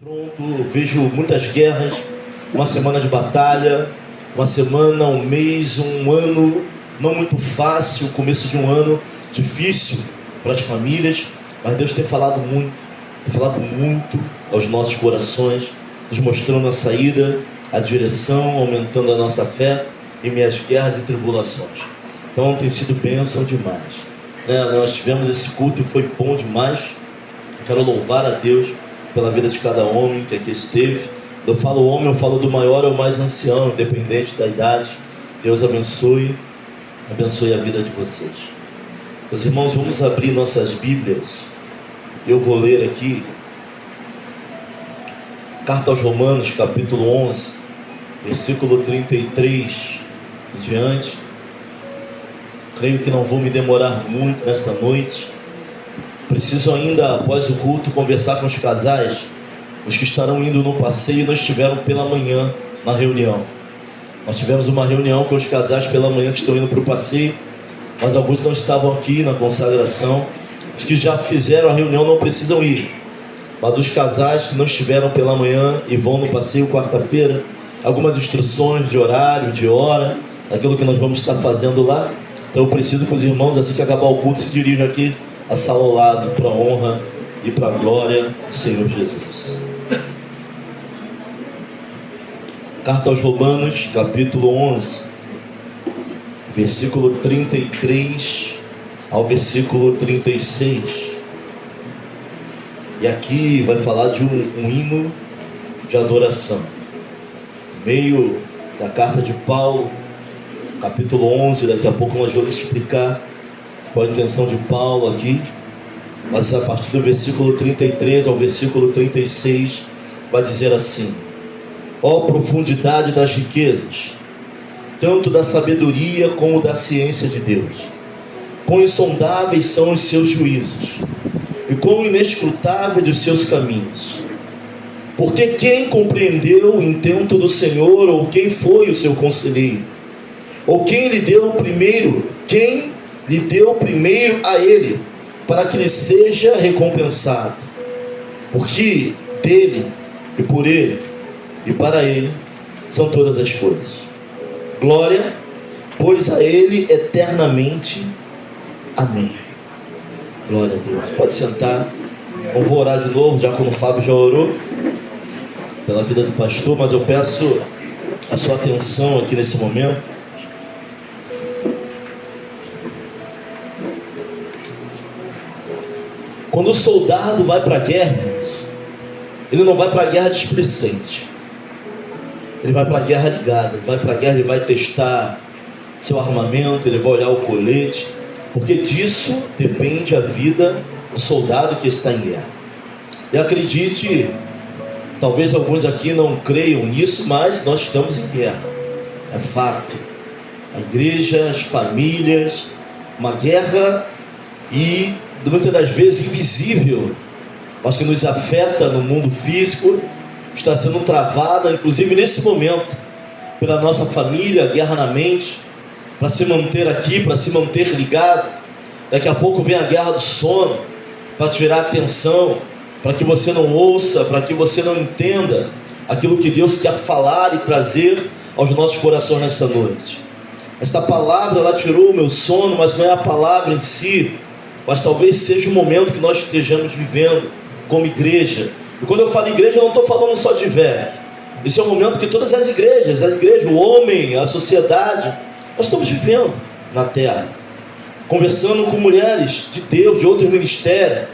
Pronto, vejo muitas guerras, uma semana de batalha, uma semana, um mês, um ano não muito fácil, o começo de um ano difícil para as famílias, mas Deus tem falado muito aos nossos corações, nos mostrando a saída, a direção, aumentando a nossa fé em meio às guerras e tribulações. Então tem sido bênção demais, Nós tivemos esse culto e foi bom demais. Quero louvar a Deus pela vida de cada homem que aqui esteve. Eu falo homem, eu falo do maior ao mais ancião, independente da idade. Deus abençoe a vida de vocês. Meus irmãos, vamos abrir nossas Bíblias. Eu vou ler aqui Carta aos Romanos, capítulo 11, versículo 33 em diante. Creio que não vou me demorar muito nesta noite. Preciso ainda, após o culto, conversar com os casais, os que estarão indo no passeio e não estiveram pela manhã na reunião. Nós tivemos uma reunião com os casais pela manhã que estão indo para o passeio, mas alguns não estavam aqui na consagração. Os que já fizeram a reunião não precisam ir, mas os casais que não estiveram pela manhã e vão no passeio quarta-feira, algumas instruções de horário, de hora, daquilo que nós vamos estar fazendo lá. Então eu preciso que os irmãos, assim que acabar o culto, se dirijam aqui a sala ao lado, para a honra e para a glória do Senhor Jesus. Carta aos Romanos, capítulo 11, versículo 33 ao versículo 36. E aqui vai falar de um hino de adoração. No meio da carta de Paulo, capítulo 11, daqui a pouco nós vamos explicar qual a intenção de Paulo aqui, mas a partir do versículo 33 ao versículo 36 vai dizer assim: ó profundidade das riquezas, tanto da sabedoria como da ciência de Deus, quão insondáveis são os seus juízos, e quão inescrutáveis os seus caminhos. Porque quem compreendeu o intento do Senhor, ou quem foi o seu conselheiro, ou quem lhe deu primeiro a ele, para que lhe seja recompensado? Porque dele, e por ele, e para ele, são todas as coisas. Glória, pois a ele eternamente. Amém. Glória a Deus. Pode sentar. Eu vou orar de novo, já como o Fábio já orou pela vida do pastor, mas eu peço a sua atenção aqui nesse momento. Quando o soldado vai para a guerra, ele não vai para a guerra displicente. Ele vai para a guerra ligado. Ele vai para a guerra, ele vai testar seu armamento, ele vai olhar o colete, porque disso depende a vida do soldado que está em guerra. E acredite, talvez alguns aqui não creiam nisso, mas nós estamos em guerra. É fato. A igreja, as famílias, uma guerra e muitas das vezes invisível, mas que nos afeta no mundo físico, está sendo travada, inclusive nesse momento, pela nossa família, a guerra na mente, para se manter aqui, para se manter ligado. Daqui a pouco vem a guerra do sono, para tirar a atenção, para que você não ouça, para que você não entenda aquilo que Deus quer falar e trazer aos nossos corações nessa noite. Esta palavra, ela tirou o meu sono, mas não é a palavra em si, mas talvez seja o momento que nós estejamos vivendo como igreja. E quando eu falo igreja, eu não estou falando só de velhos. Esse é o momento que todas as igrejas, o homem, a sociedade, nós estamos vivendo na terra. Conversando com mulheres de Deus, de outros ministérios.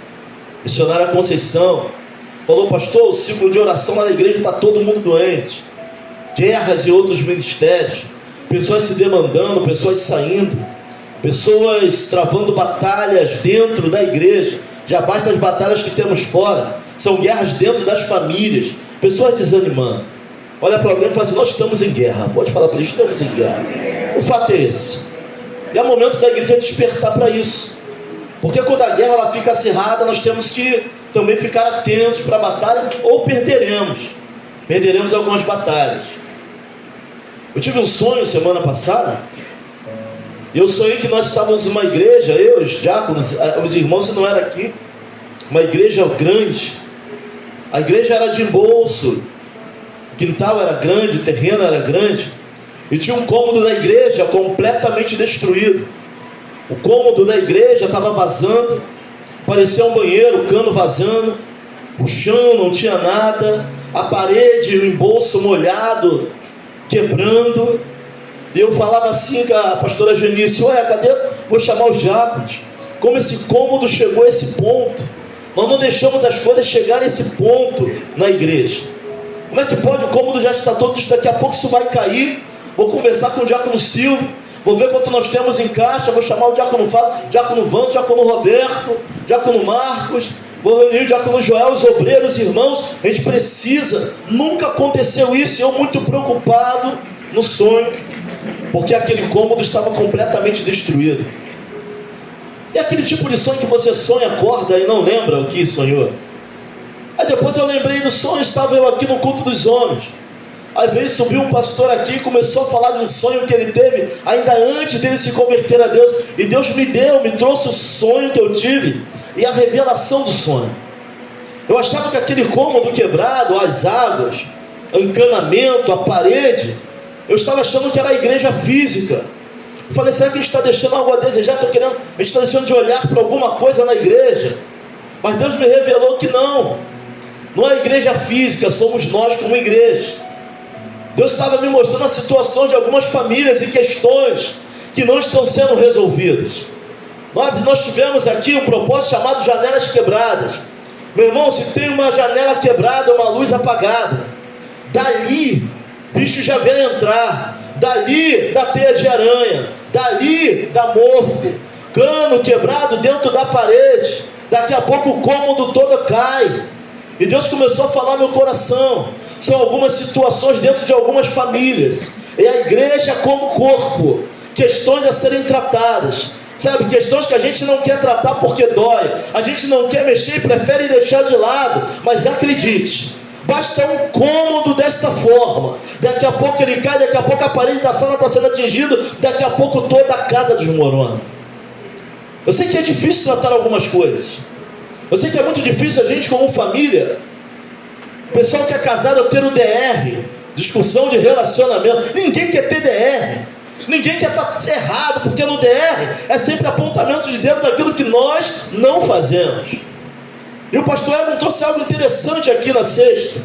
Missionária Conceição falou: pastor, o ciclo de oração lá na igreja está todo mundo doente. Guerras e outros ministérios. Pessoas se demandando, pessoas saindo, pessoas travando batalhas dentro da igreja. Já basta as batalhas que temos fora. São guerras dentro das famílias. Pessoas desanimando. Olha para alguém e fala assim: nós estamos em guerra. Pode falar para eles: estamos em guerra. O fato é esse. E é o momento da igreja despertar para isso. Porque quando a guerra ela fica acirrada, nós temos que também ficar atentos para a batalha, ou perderemos. Perderemos algumas batalhas. Eu tive um sonho semana passada. Eu sonhei que nós estávamos numa igreja, eu, os diáconos, os irmãos, se não era aqui, uma igreja grande, A igreja era de embolso, o quintal era grande, o terreno era grande, e tinha um cômodo da igreja completamente destruído. O cômodo da igreja estava vazando, parecia um banheiro, o cano vazando, o chão não tinha nada, a parede, o embolso molhado, quebrando. E eu falava assim com a pastora Genice: ué, cadê? Vou chamar os diáconos. Como esse cômodo chegou a esse ponto? Nós não deixamos as coisas chegar a esse ponto na igreja. Como é que pode? O cômodo já está todo, daqui a pouco isso vai cair. Vou conversar com o diácono Silvio, vou ver quanto nós temos em caixa, vou chamar o diácono Fábio, diácono Vando, diácono Roberto, diácono Marcos, vou reunir o diácono Joel, os obreiros, irmãos. A gente precisa. Nunca aconteceu isso, e eu muito preocupado no sonho, porque aquele cômodo estava completamente destruído. É aquele tipo de sonho que você sonha, acorda e não lembra o que sonhou. Aí depois eu lembrei do sonho, estava eu aqui no culto dos homens. Aí veio, subiu um pastor aqui e começou a falar de um sonho que ele teve ainda antes dele se converter a Deus. E Deus me trouxe o sonho que eu tive e a revelação do sonho. Eu achava que aquele cômodo quebrado, as águas, o encanamento, a parede, eu estava achando que era a igreja física. Eu falei: será que a gente está deixando algo a desejar? A gente está deixando de olhar para alguma coisa na igreja? Mas Deus me revelou que não é a igreja física, somos nós como igreja. Deus estava me mostrando a situação de algumas famílias e questões que não estão sendo resolvidas. Nós tivemos aqui um propósito chamado janelas quebradas. Meu irmão, se tem uma janela quebrada, uma luz apagada, dali bicho já vem entrar, dali da teia de aranha, dali da mofo, cano quebrado dentro da parede, daqui a pouco o cômodo todo cai. E Deus começou a falar no meu coração. São algumas situações dentro de algumas famílias, e a igreja como corpo, questões a serem tratadas, sabe, questões que a gente não quer tratar porque dói, a gente não quer mexer e prefere deixar de lado. Mas acredite, basta um cômodo dessa forma, daqui a pouco ele cai, daqui a pouco a parede da sala está sendo atingida, daqui a pouco toda a casa desmorona. Eu sei que é difícil tratar algumas coisas, eu sei que é muito difícil a gente como família. O pessoal que é casado ter o DR, discussão de relacionamento. Ninguém quer ter DR, ninguém quer estar errado, porque no DR é sempre apontamento de dedo daquilo que nós não fazemos. E o pastor Evan trouxe algo interessante aqui na sexta.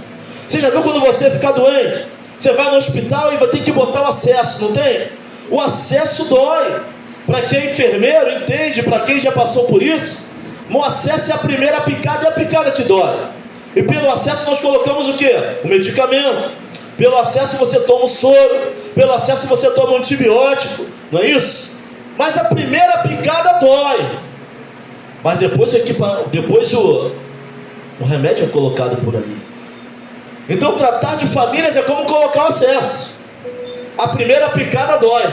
Você já viu quando você ficar doente? Você vai no hospital e vai ter que botar o acesso, não tem? O acesso dói. Para quem é enfermeiro, entende, para quem já passou por isso, o acesso é a primeira picada, e a picada que dói. E pelo acesso nós colocamos o quê? O medicamento. Pelo acesso você toma o soro, pelo acesso você toma um antibiótico, não é isso? Mas a primeira picada dói. Mas depois o remédio é colocado por ali. Então tratar de famílias é como colocar o acesso. A primeira picada dói.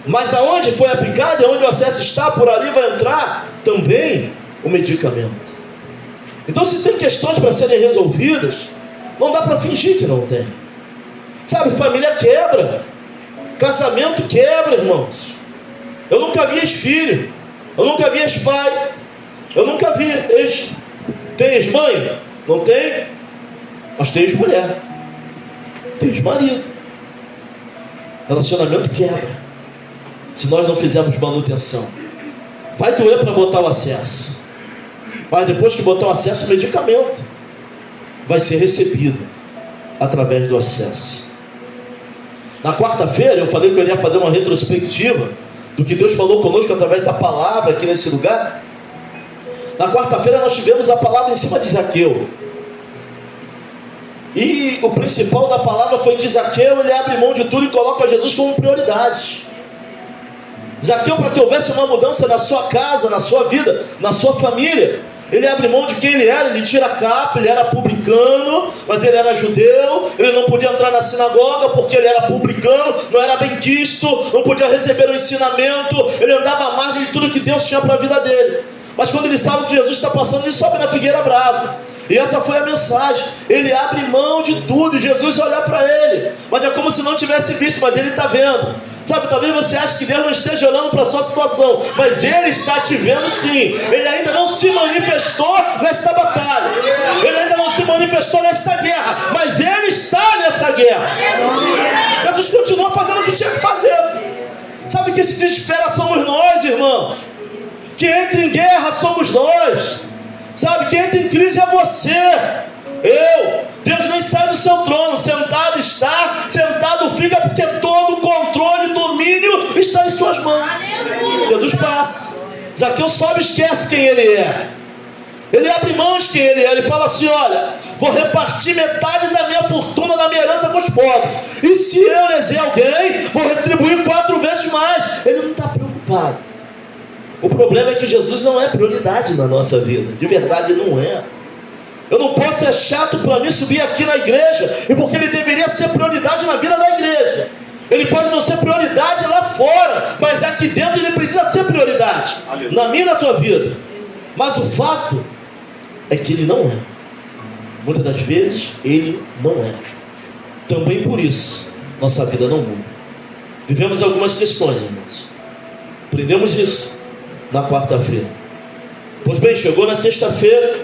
Mas aonde foi a picada, onde o acesso está, por ali vai entrar também o medicamento. Então, se tem questões para serem resolvidas, não dá para fingir que não tem. Sabe, família quebra, casamento quebra, irmãos. Eu nunca vi ex-filho, eu nunca vi ex-pai, eu nunca vi ex... Tem ex-mãe? Não tem? Mas tem ex-mulher, tem ex-marido. Relacionamento quebra, se nós não fizermos manutenção. Vai doer para botar o acesso, mas depois que botar o acesso, o medicamento vai ser recebido através do acesso. Na quarta-feira eu falei que eu iria fazer uma retrospectiva do que Deus falou conosco através da palavra aqui nesse lugar. Na quarta-feira nós tivemos a palavra em cima de Zaqueu, e o principal da palavra foi que Zaqueu, ele abre mão de tudo e coloca Jesus como prioridade. Zaqueu, para que houvesse uma mudança na sua casa, na sua vida, na sua família, ele abre mão de quem ele era. Ele tira a capa, ele era publicano, mas ele era judeu, ele não podia entrar na sinagoga porque ele era publicano, não era bem quisto, não podia receber o ensinamento, ele andava à margem de tudo que Deus tinha para a vida dele. Mas quando ele sabe que Jesus está passando, ele sobe na figueira brava. E essa foi a mensagem. Ele abre mão de tudo e Jesus olha para ele, mas é como se não tivesse visto, mas ele está vendo. Sabe, talvez você ache que Deus não esteja olhando para a sua situação, mas Ele está te vendo sim. Ele ainda não se manifestou nessa batalha, Ele ainda não se manifestou nessa guerra, mas Ele está nessa guerra. Jesus continua fazendo o que tinha que fazer. Sabe que se desespera somos nós, irmãos. Que entra em guerra somos nós. Sabe, que entra em crise é você. Deus nem sai do seu trono, sentado está, sentado fica, porque todo o controle e domínio está em suas mãos. Jesus passa. Zaqueu sobe e esquece quem ele é. Ele abre mão de quem ele é. Ele fala assim: olha, vou repartir metade da minha fortuna, da minha herança com os pobres. E se eu leser alguém, vou retribuir 4 vezes mais. Ele não está preocupado. O problema é que Jesus não é prioridade na nossa vida. De verdade, não é. Eu não posso ser chato para mim subir aqui na igreja, e porque ele deveria ser prioridade na vida da igreja. Ele pode não ser prioridade lá fora, mas aqui dentro ele precisa ser prioridade. Na minha e na tua vida. Mas o fato é que ele não é. Muitas das vezes ele não é. Também por isso nossa vida não muda. Vivemos algumas questões, irmãos. Aprendemos isso na quarta-feira. Pois bem, chegou na sexta-feira,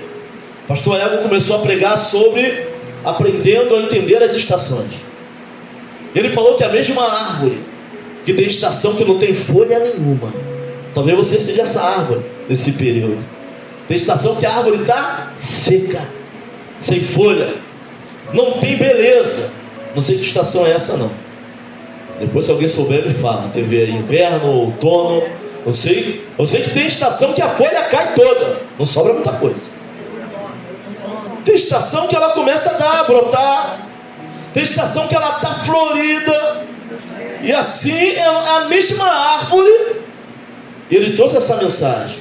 pastor Ego começou a pregar sobre aprendendo a entender as estações. Ele falou que a mesma árvore que tem estação que não tem folha nenhuma, talvez você seja essa árvore nesse período. Tem estação que a árvore está seca, sem folha, não tem beleza. Não sei que estação é essa não. Depois, se alguém souber, me fala. Teve inverno, outono, não sei. Eu sei que tem estação que a folha cai toda, não sobra muita coisa. Tem estação que ela começa a brotar. Tem estação que ela está florida. E assim é a mesma árvore. E ele trouxe essa mensagem.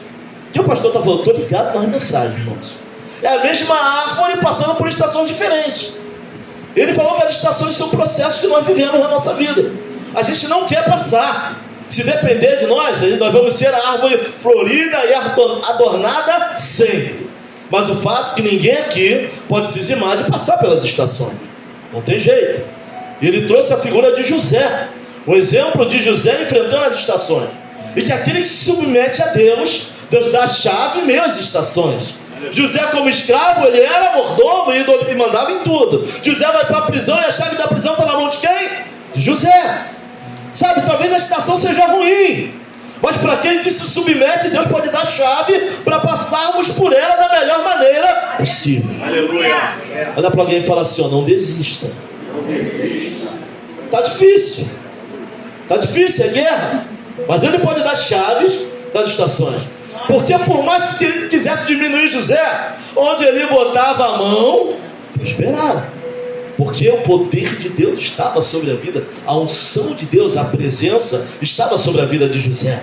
Que o pastor está falando, estou ligado nas mensagens, irmãos. É a mesma árvore passando por estações diferentes. Ele falou que as estações são processos que nós vivemos na nossa vida. A gente não quer passar. Se depender de nós vamos ser a árvore florida e adornada sempre. Mas o fato é que ninguém aqui pode se zimar de passar pelas estações. Não tem jeito. Ele trouxe a figura de José. Um exemplo de José enfrentando as estações. E que aquele que se submete a Deus, Deus dá a chave em meio às estações. José, como escravo, ele era mordomo e mandava em tudo. José vai para a prisão e a chave da prisão está na mão de quem? De José. Sabe, talvez a estação seja ruim, mas para aquele que se submete, Deus pode dar a chave para passarmos por ela da melhor maneira possível. Aleluia. Olha para alguém e fala assim: ó, não desista. Não desista. Está difícil. Está difícil, é guerra. Mas Ele pode dar chaves das estações. Porque por mais que Ele quisesse diminuir José, onde ele botava a mão, prosperava. Porque o poder de Deus estava sobre a vida, a unção de Deus, a presença estava sobre a vida de José.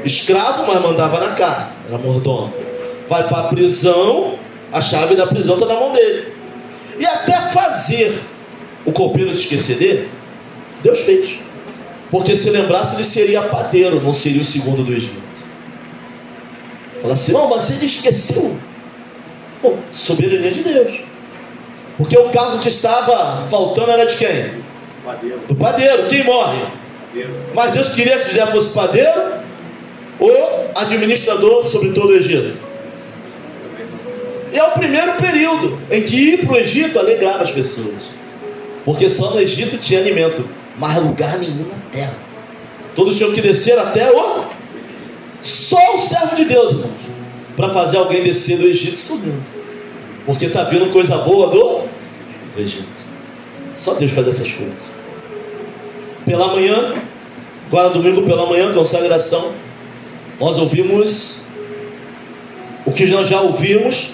Escravo, mas mandava na casa, era mordomo. Vai para a prisão, a chave da prisão está na mão dele. E até fazer o copeiro se esquecer dele, Deus fez. Porque se lembrasse, ele seria padeiro, não seria o segundo do Egito. Fala assim: não, mas ele esqueceu. Bom, soberania de Deus. Porque o carro que estava faltando era de quem? Padeiro. Do padeiro. Quem morre? Padeiro. Mas Deus queria que José fosse padeiro ou administrador sobre todo o Egito. E é o primeiro período em que ir para o Egito alegrava as pessoas. Porque só no Egito tinha alimento, mas lugar nenhum na terra. Todos tinham que descer até o... Só o servo de Deus, irmãos, para fazer alguém descer do Egito subindo. Porque está vindo coisa boa do Egito. Só Deus faz essas coisas. Pela manhã, agora domingo pela manhã, consagração, nós ouvimos o que nós já ouvimos,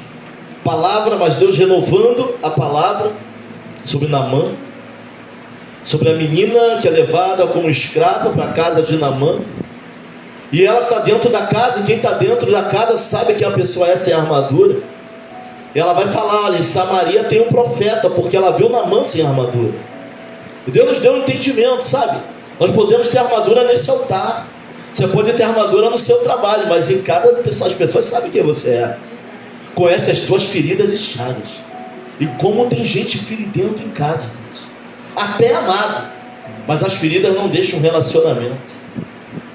palavra, mas Deus renovando a palavra sobre Naamã, sobre a menina que é levada como escrava para a casa de Naamã. E ela está dentro da casa, e quem está dentro da casa sabe que a pessoa é sem armadura. Ela vai falar: olha, em Samaria tem um profeta, porque ela viu Naamã sem armadura. E Deus nos deu um entendimento, sabe? Nós podemos ter armadura nesse altar. Você pode ter armadura no seu trabalho, mas em casa as pessoas sabem quem você é. Conhece as tuas feridas e chagas. E como tem gente feridento em casa, até amado, Mas as feridas não deixam relacionamento.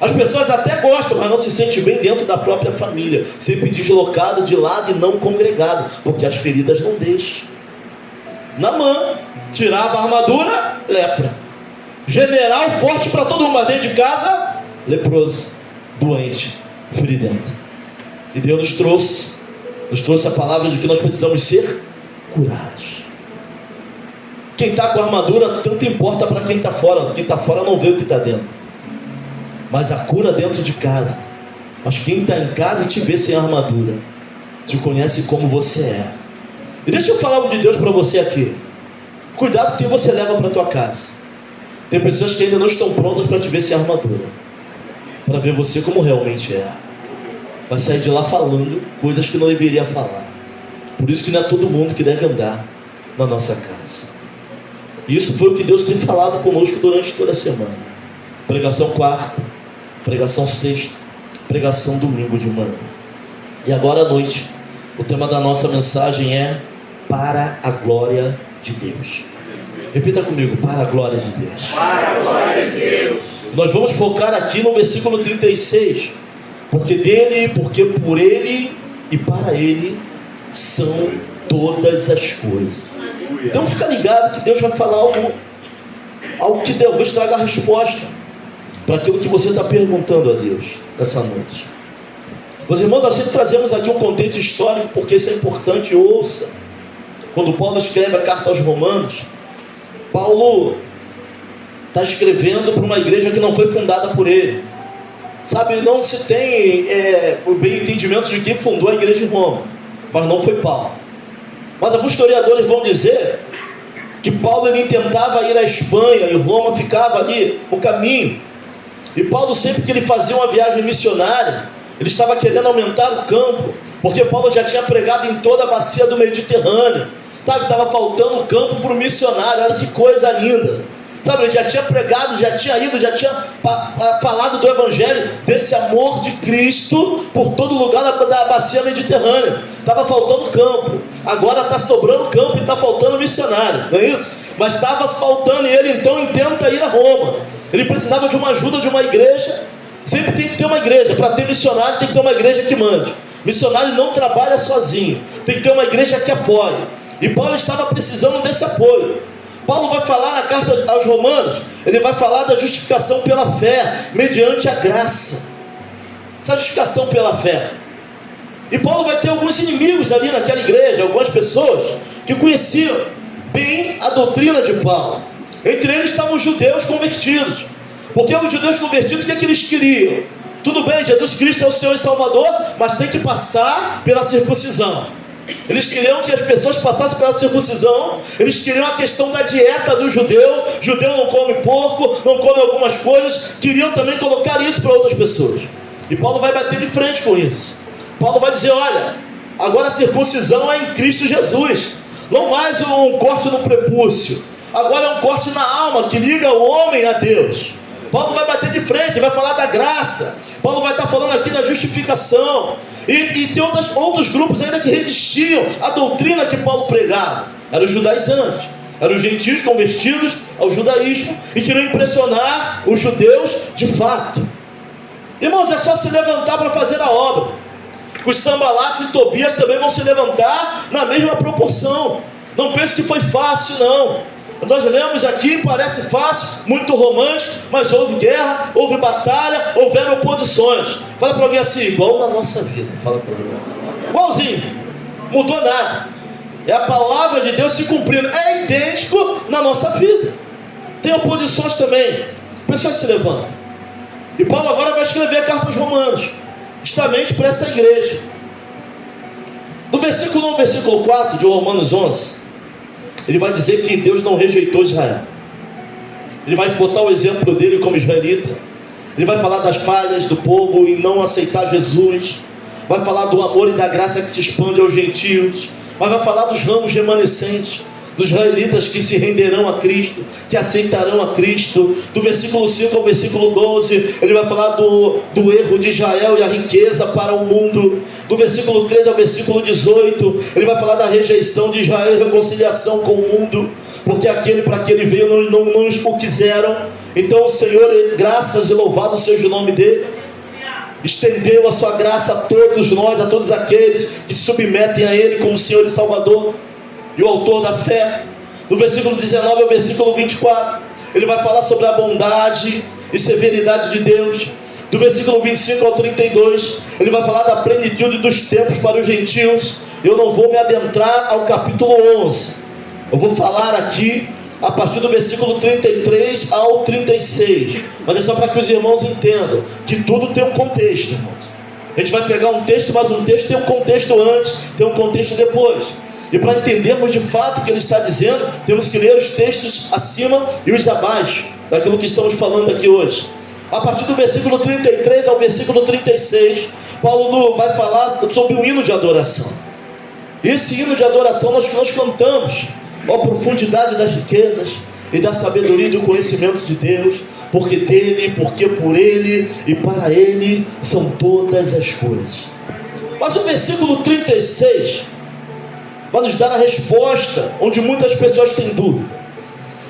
As pessoas até gostam, mas não se sentem bem dentro da própria família, sempre deslocado de lado e não congregado, porque as feridas não deixam. Naamã tirava a armadura, lepra. General forte para todo mundo, mas dentro de casa, leproso, doente, feridento. E Deus nos trouxe a palavra de que nós precisamos ser curados. Quem está com a armadura, tanto importa para quem está fora. Quem está fora não vê o que está dentro. Mas a cura dentro de casa. Mas quem está em casa te vê sem armadura, te conhece como você é. E deixa eu falar algo de Deus para você aqui. Cuidado com o que você leva para a tua casa. Tem pessoas que ainda não estão prontas para te ver sem armadura, para ver você como realmente é. Vai sair de lá falando coisas que não deveria falar. Por isso que não é todo mundo que deve andar na nossa casa. E isso foi o que Deus tem falado conosco durante toda a semana. Pregação quarta, pregação sexta, pregação domingo de manhã. E agora à noite, o tema da nossa mensagem é para a glória de Deus. Repita comigo, para a glória de Deus. Para a glória de Deus. Nós vamos focar aqui no versículo 36. Porque dele, porque por ele e para ele são todas as coisas. Então fica ligado que Deus vai falar algo que talvez traga a resposta para aquilo que você está perguntando a Deus nessa noite. Meus irmãos, nós sempre trazemos aqui um contexto histórico, porque isso é importante. Ouça, quando Paulo escreve a carta aos Romanos, Paulo está escrevendo para uma igreja que não foi fundada por ele. Sabe, não se tem o bem entendimento de quem fundou a igreja de Roma, mas não foi Paulo. Mas alguns historiadores vão dizer que Paulo ele tentava ir à Espanha e Roma ficava ali no caminho. E Paulo, sempre que ele fazia uma viagem missionária, ele estava querendo aumentar o campo, porque Paulo já tinha pregado em toda a bacia do Mediterrâneo. Sabe, estava faltando campo para o missionário. Olha que coisa linda. Sabe, ele já tinha pregado, já tinha ido, já tinha falado do evangelho, desse amor de Cristo por todo lugar da bacia mediterrânea. Estava faltando campo. Agora está sobrando campo e está faltando missionário, não é isso? Mas estava faltando, e ele então tenta ir a Roma. Ele precisava de uma ajuda de uma igreja. Sempre tem que ter uma igreja. Para ter missionário tem que ter uma igreja que mande. Missionário não trabalha sozinho, tem que ter uma igreja que apoie. E Paulo estava precisando desse apoio. Paulo vai falar na carta aos Romanos, ele vai falar da justificação pela fé, mediante a graça. Essa justificação pela fé. E Paulo vai ter alguns inimigos ali naquela igreja, algumas pessoas que conheciam bem a doutrina de Paulo. Entre eles estavam os judeus convertidos. Porque os judeus convertidos, o que é que eles queriam? Tudo bem, Jesus Cristo é o Senhor e Salvador, mas tem que passar pela circuncisão. Eles queriam que as pessoas passassem pela circuncisão. Eles queriam a questão da dieta do judeu. Judeu não come porco, não come algumas coisas. Queriam também colocar isso para outras pessoas. E Paulo vai bater de frente com isso. Paulo vai dizer, olha, agora a circuncisão é em Cristo Jesus. Não mais um corte no prepúcio. Agora é um corte na alma que liga o homem a Deus. Paulo vai bater de frente, vai falar da graça. Paulo vai estar falando aqui da justificação. E tem outros grupos ainda que resistiam à doutrina que Paulo pregava. Eram os judaizantes, eram os gentios convertidos ao judaísmo e queriam impressionar os judeus de fato. Irmãos, é só se levantar para fazer a obra. Os Sanbalates e Tobias também vão se levantar na mesma proporção. Não pense que foi fácil, não. Nós lemos aqui, parece fácil, muito romântico, mas houve guerra, houve batalha, houveram oposições. Fala para alguém assim, igual na nossa vida. Fala para alguém. Igualzinho, mudou nada. É a palavra de Deus se cumprindo. É idêntico na nossa vida. Tem oposições também. Pessoas se levantam. E Paulo agora vai escrever a carta aos Romanos, justamente para essa igreja. Do versículo 1 ao versículo 4 de Romanos 11, ele vai dizer que Deus não rejeitou Israel. Ele vai botar o exemplo dele como israelita. Ele vai falar das falhas do povo em não aceitar Jesus. Vai falar do amor e da graça que se expande aos gentios. Mas vai falar dos ramos remanescentes. dos israelitas que se renderão a Cristo, que aceitarão a Cristo. Do versículo 5 ao versículo 12, ele vai falar do erro de Israel e a riqueza para o mundo. Do versículo 13 ao versículo 18, ele vai falar da rejeição de Israel e reconciliação com o mundo, porque aquele para que ele veio não o quiseram. Então o Senhor, graças e louvado seja o nome dele, estendeu a sua graça a todos nós, a todos aqueles que se submetem a ele como Senhor e Salvador e o autor da fé. Do versículo 19 ao versículo 24, ele vai falar sobre a bondade e severidade de Deus. Do versículo 25 ao 32, ele vai falar da plenitude dos tempos para os gentios. Eu não vou me adentrar ao capítulo 11, eu vou falar aqui a partir do versículo 33 ao 36, mas é só para que os irmãos entendam que tudo tem um contexto, irmãos. A gente vai pegar um texto, mas um texto tem um contexto antes, tem um contexto depois. E para entendermos de fato o que ele está dizendo, temos que ler os textos acima e os abaixo daquilo que estamos falando aqui hoje. A partir do versículo 33 ao versículo 36, Paulo vai falar sobre um hino de adoração. Esse hino de adoração nós cantamos: ó profundidade das riquezas e da sabedoria e do conhecimento de Deus, porque dele, porque por ele e para ele são todas as coisas. Mas o versículo 36 vai nos dar a resposta onde muitas pessoas têm dúvida.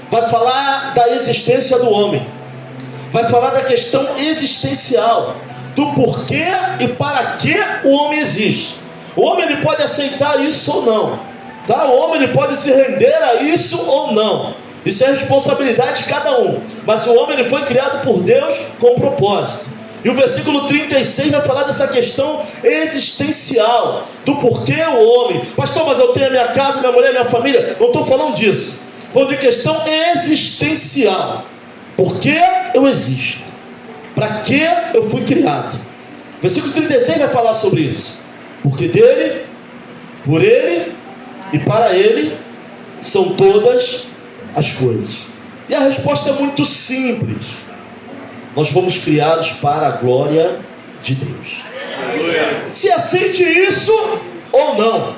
Vai falar da existência do homem, vai falar da questão existencial, do porquê e para que o homem existe. O homem ele pode aceitar isso ou não, tá? O homem ele pode se render a isso ou não. Isso é responsabilidade de cada um. Mas o homem ele foi criado por Deus com propósito. E o versículo 36 vai falar dessa questão existencial, do porquê o homem. Pastor, mas eu tenho a minha casa, minha mulher, minha família. Não estou falando disso. Estou falando de questão existencial. Por que eu existo? Para que eu fui criado? O versículo 36 vai falar sobre isso. Porque dele, por ele e para ele são todas as coisas. E a resposta é muito simples. Nós fomos criados para a glória de Deus. Aleluia. Se aceite isso ou não,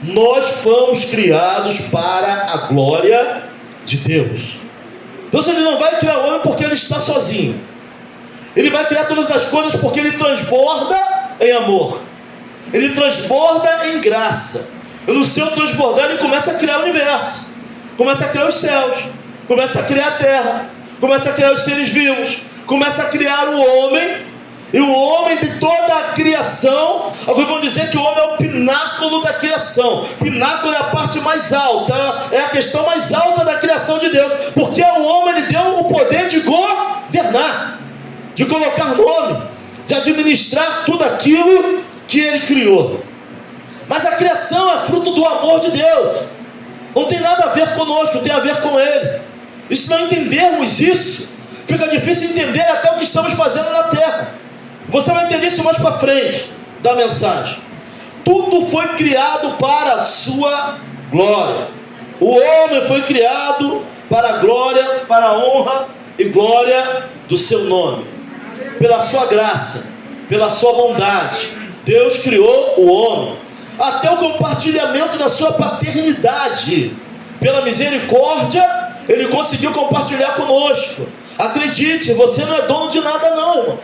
nós fomos criados para a glória de Deus. Deus ele não vai criar o homem porque ele está sozinho. Ele vai criar todas as coisas porque ele transborda em amor. Ele transborda em graça. E no seu transbordar ele começa a criar o universo, começa a criar os céus, começa a criar a terra, começa a criar os seres vivos, começa a criar o homem. E o homem de toda a criação, alguns vão dizer que o homem é o pináculo da criação. Pináculo é a parte mais alta, é a questão mais alta da criação de Deus, porque o homem lhe deu o poder de governar, de colocar nome, de administrar tudo aquilo que ele criou. Mas a criação é fruto do amor de Deus, não tem nada a ver conosco, tem a ver com ele. E se não entendermos isso, fica difícil entender até o que estamos fazendo na terra. Você vai entender isso mais para frente da mensagem. Tudo foi criado para a sua glória. O homem foi criado para a glória, para a honra e glória do seu nome. Pela sua graça, pela sua bondade, Deus criou o homem. Até o compartilhamento da sua paternidade, pela misericórdia, ele conseguiu compartilhar conosco. Acredite, você não é dono de nada não, irmão.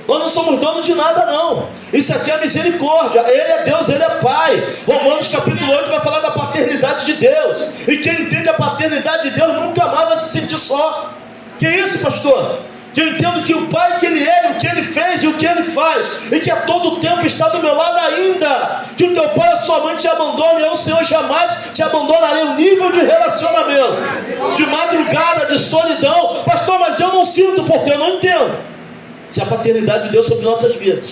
Nós não somos donos de nada não. Isso aqui é misericórdia. Ele é Deus, Ele é Pai. Romanos capítulo 8 vai falar da paternidade de Deus. E quem entende a paternidade de Deus nunca mais vai se sentir só. Que isso, pastor? Que eu entendo que o Pai que Ele é, o que Ele fez e o que Ele faz, e que a todo tempo está do meu lado ainda. Que o teu pai e a sua mãe te abandonam, e eu, Senhor, jamais te abandonarei. O nível de relacionamento, de madrugada, de solidão. Pastor, mas eu não sinto, porque eu não entendo se a paternidade de Deus sobre nossas vidas.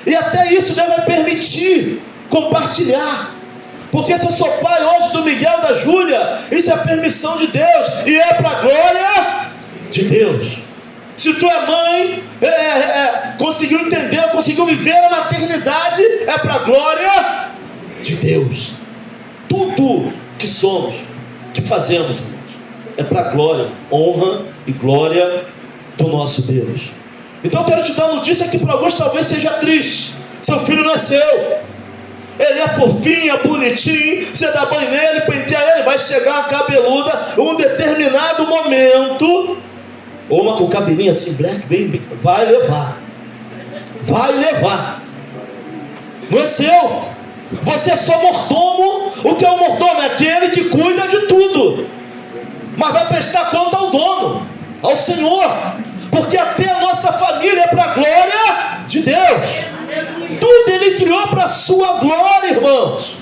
E até isso Deus vai permitir compartilhar. Porque se eu sou pai hoje do Miguel e da Júlia, isso é permissão de Deus, e é para a glória de Deus. Se tu é mãe, conseguiu entender, conseguiu viver a maternidade, é para a glória de Deus. Tudo que somos, que fazemos, é para a glória, honra e glória do nosso Deus. Então eu quero te dar uma notícia que para alguns talvez seja triste. Seu filho nasceu. Ele é fofinho, é bonitinho, você dá banho nele, penteia ele, vai chegar a cabeluda, um determinado momento, ou uma com o cabelinho assim, black, bem, vai levar. Não é seu. Você é só mordomo. O que é um mordomo? É aquele que cuida de tudo, mas vai prestar conta ao dono, ao Senhor, porque até a nossa família é para a glória de Deus. Tudo Ele criou para a sua glória, irmãos.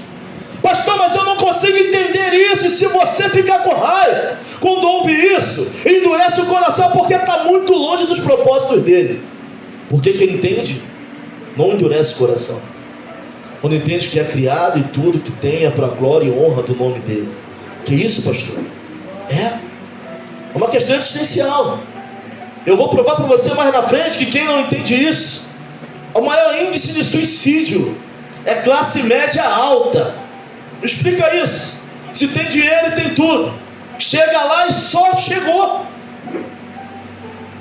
Pastor, mas eu não consigo entender isso. E se você ficar com raiva quando ouve isso, endurece o coração, porque está muito longe dos propósitos dele. Porque quem entende não endurece o coração, quando entende que é criado e tudo que tem é para a glória e honra do nome dele. Que isso, pastor? É uma questão existencial. Eu vou provar para você mais na frente que quem não entende isso, o maior índice de suicídio é classe média alta. Explica isso. Se tem dinheiro e tem tudo, chega lá e só chegou.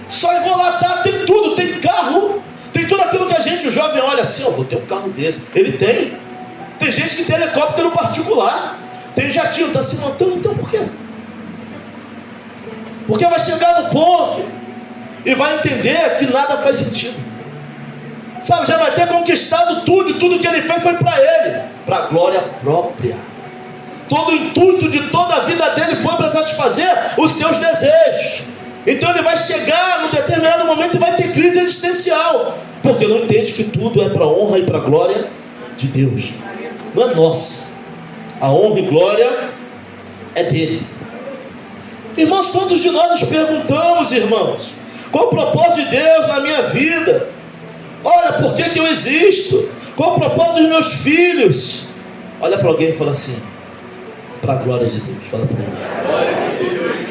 Só vou lá, tá, tem tudo, tem carro, tem tudo aquilo que a gente, o jovem, olha assim, eu vou ter um carro desse. Ele tem. Tem gente que tem helicóptero particular, tem jatinho, está se montando. Então por quê? Porque vai chegar no ponto e vai entender que nada faz sentido. Sabe, já vai ter conquistado tudo, e tudo que ele fez foi para ele, para a glória própria. Todo o intuito de toda a vida dele foi para satisfazer os seus desejos. Então ele vai chegar num determinado momento e vai ter crise existencial, porque não entende que tudo é para a honra e para a glória de Deus. Não é nossa. A honra e glória é dele. Irmãos, quantos de nós nos perguntamos, irmãos, qual o propósito de Deus na minha vida? Olha, por que eu existo? Qual o propósito dos meus filhos? Olha para alguém e fala assim: para a glória de Deus. Fala para ele.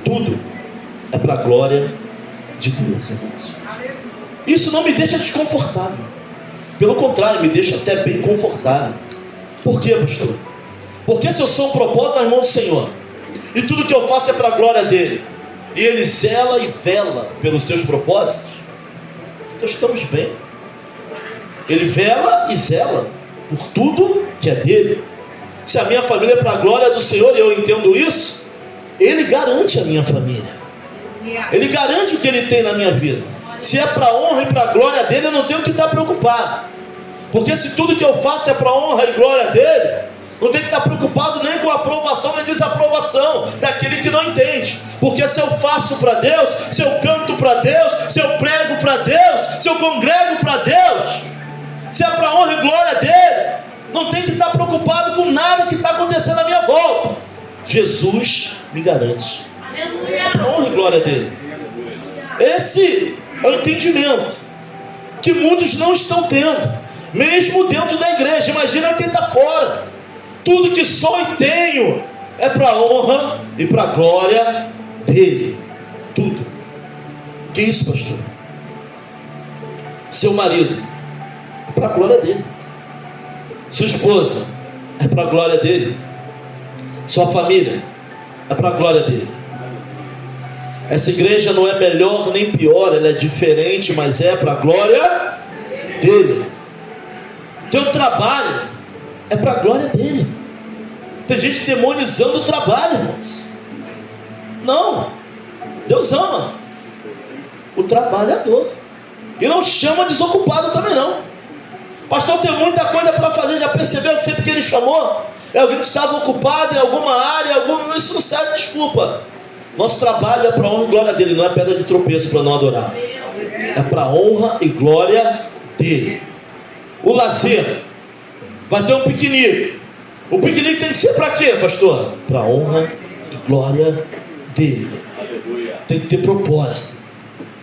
Tudo é para a glória de Deus, irmãos. Isso não me deixa desconfortável. Pelo contrário, me deixa até bem confortável. Por quê, pastor? Porque se eu sou um propósito nas mãos do Senhor, e tudo que eu faço é para a glória dele, e ele zela e vela pelos seus propósitos, então estamos bem. Ele vela e zela por tudo que é dele. Se a minha família é para a glória do Senhor e eu entendo isso, ele garante a minha família. Ele garante o que ele tem na minha vida. Se é para a honra e para a glória dele, eu não tenho que estar preocupado. Porque se tudo que eu faço é para a honra e glória dele, não tenho que estar preocupado nem com a aprovação nem desaprovação daquele que não entende. Porque se eu faço para Deus, se eu canto para Deus, se eu prego para Deus, se eu congrego para Deus, se é para a honra e glória dele, não tenho que estar preocupado com nada que está acontecendo à minha volta. Jesus me garante. É para a honra e glória dele. Esse é o entendimento que muitos não estão tendo, mesmo dentro da igreja. Imagina quem está fora. Tudo que sou e tenho é para a honra e para a glória dele. Tudo. Que isso, pastor? Seu marido é para a glória dele. Sua esposa é para a glória dele. Sua família é para a glória dele. Essa igreja não é melhor nem pior, ela é diferente, mas é para a glória dele. Teu trabalho é para a glória dele. Tem gente demonizando o trabalho, irmãos. Não, Deus ama o trabalhador e não chama desocupado também não. Pastor, tem muita coisa para fazer. Já percebeu que sempre que ele chamou é alguém que estava ocupado em alguma área, isso não serve desculpa. Nosso trabalho é para a honra e glória dele, não é pedra de tropeço para não adorar. É para a honra e glória dele. O lazer, vai ter um piquenique. O piquenique tem que ser para quê, pastor? Para a honra e glória dele. Tem que ter propósito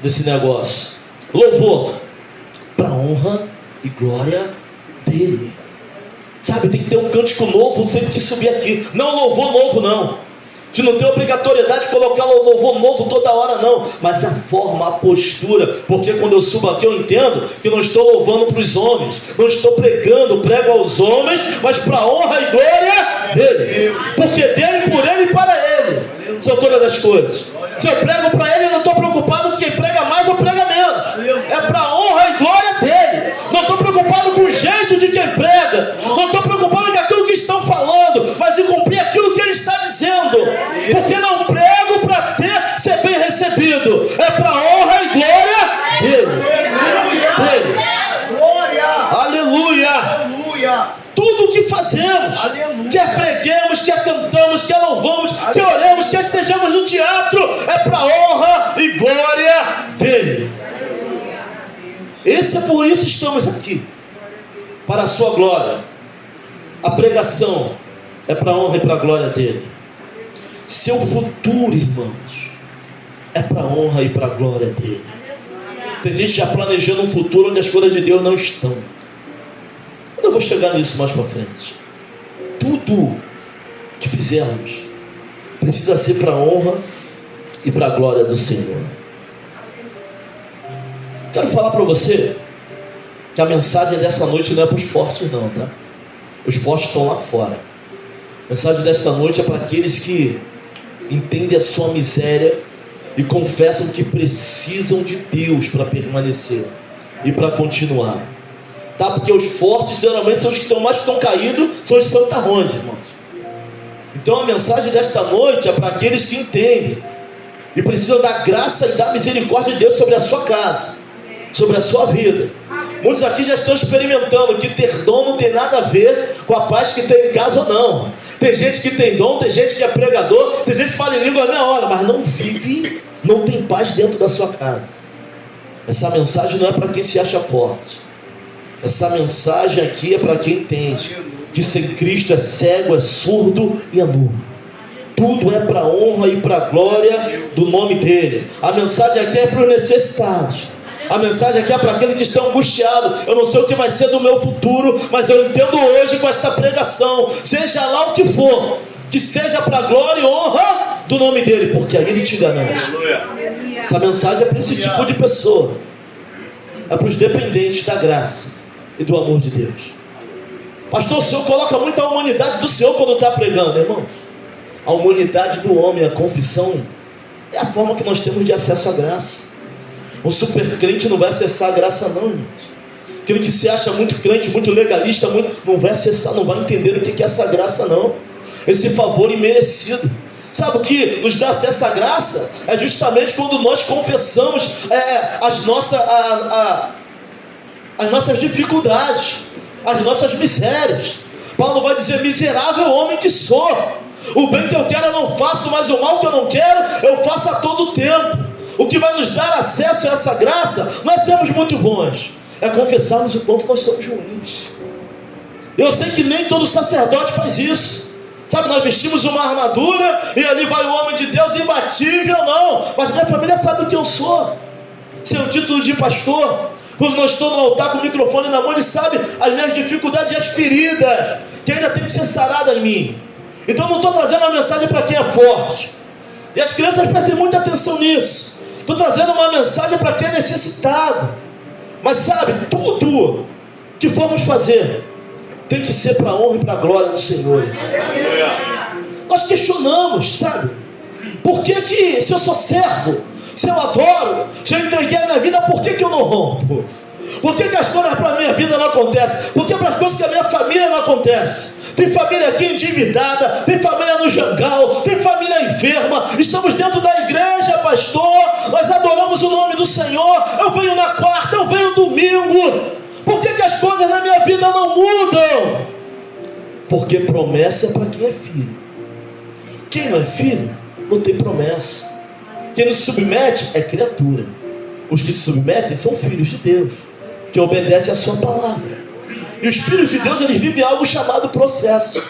desse negócio. Louvor, para a honra e glória dele. Sabe, tem que ter um cântico novo sempre que subir aqui. Não louvor novo não. De não ter obrigatoriedade de colocar o louvor novo toda hora não. Mas a forma, a postura. Porque quando eu subo aqui eu entendo que não estou louvando para os homens. Não estou prego aos homens, mas para a honra e glória dele. Porque dele, por ele e para ele são todas as coisas. Se eu prego para ele, eu não estou preocupado com quem prega mais ou prega menos. É para a honra e glória dele. Não estou preocupado com o jeito de quem Aleluia. Tudo o que fazemos, Aleluia. quer preguemos, quer cantamos, quer louvamos, quer oremos, quer estejamos no teatro, é para a honra e glória dele. Esse é por isso que estamos aqui, para a sua glória. A pregação é para a honra e para a glória dele. Seu futuro, irmãos, é para a honra e para a glória dele. Tem gente já planejando um futuro onde as coisas de Deus não estão. Eu vou chegar nisso mais para frente. Tudo que fizermos precisa ser para a honra e para a glória do Senhor. Quero falar para você que a mensagem dessa noite não é para os fortes não, tá? Os fortes estão lá fora. A mensagem desta noite é para aqueles que entendem a sua miséria e confessam que precisam de Deus para permanecer e para continuar. Tá? Porque os fortes geralmente são os que estão caídos, são os santarrões, irmãos. Então a mensagem desta noite é para aqueles que entendem e precisam da graça e da misericórdia de Deus sobre a sua casa, sobre a sua vida. Muitos aqui já estão experimentando que ter dom não tem nada a ver com a paz que tem em casa ou não. Tem gente que tem dom, tem gente que é pregador, tem gente que fala em língua na hora, mas não vive, não tem paz dentro da sua casa. Essa mensagem não é para quem se acha forte. Essa mensagem aqui é para quem entende que sem Cristo é cego, é surdo e é mudo. Tudo é para a honra e para a glória do nome dele. A mensagem aqui é para os necessitados. A mensagem aqui é para aqueles que estão angustiados. Eu não sei o que vai ser do meu futuro, mas eu entendo hoje com esta pregação, seja lá o que for, que seja para a glória e honra do nome dele, porque aí ele te garante. Essa mensagem é para esse tipo de pessoa. É para os dependentes da graça e do amor de Deus. Pastor, o senhor coloca muito a humanidade do senhor quando está pregando, irmão. A humanidade do homem, a confissão, é a forma que nós temos de acesso à graça. Um super crente não vai acessar a graça não, irmãos. Aquele que se acha muito crente, muito legalista, não vai acessar, não vai entender o que é essa graça não. Esse favor imerecido. Sabe o que nos dá acesso à graça? É justamente quando nós confessamos as nossas dificuldades, as nossas misérias. Paulo vai dizer: miserável homem que sou, o bem que eu quero eu não faço, mas o mal que eu não quero eu faço a todo tempo. O que vai nos dar acesso a essa graça, nós sermos muito bons, é confessarmos o quanto nós somos ruins. Eu sei que nem todo sacerdote faz isso. Sabe, nós vestimos uma armadura e ali vai o homem de Deus imbatível, não. Mas minha família sabe o que eu sou. Seu título de pastor, quando eu estou no altar com o microfone na mão, ele sabe as minhas dificuldades e as feridas que ainda tem que ser sarada em mim. Então eu não estou trazendo uma mensagem para quem é forte. E as crianças prestem muita atenção nisso. Estou trazendo uma mensagem para quem é necessitado. Mas sabe, tudo que formos fazer tem que ser para a honra e para a glória do Senhor. Nós questionamos, sabe? Por que se eu sou servo, se eu adoro, se eu entreguei a minha vida, por que eu não rompo? Por que as coisas para a minha vida não acontecem? Por que para as coisas que a minha família não acontecem? Tem família aqui endividada, tem família no jangal, tem família enferma. Estamos dentro da igreja, pastor, nós adoramos o nome do Senhor. Eu venho na quarta, eu venho domingo. Por que as coisas na minha vida não mudam? Porque promessa é para quem é filho. Quem não é filho, não tem promessa. Quem não se submete é criatura. Os que se submetem são filhos de Deus, que obedecem a sua palavra. E os filhos de Deus, eles vivem algo chamado processo.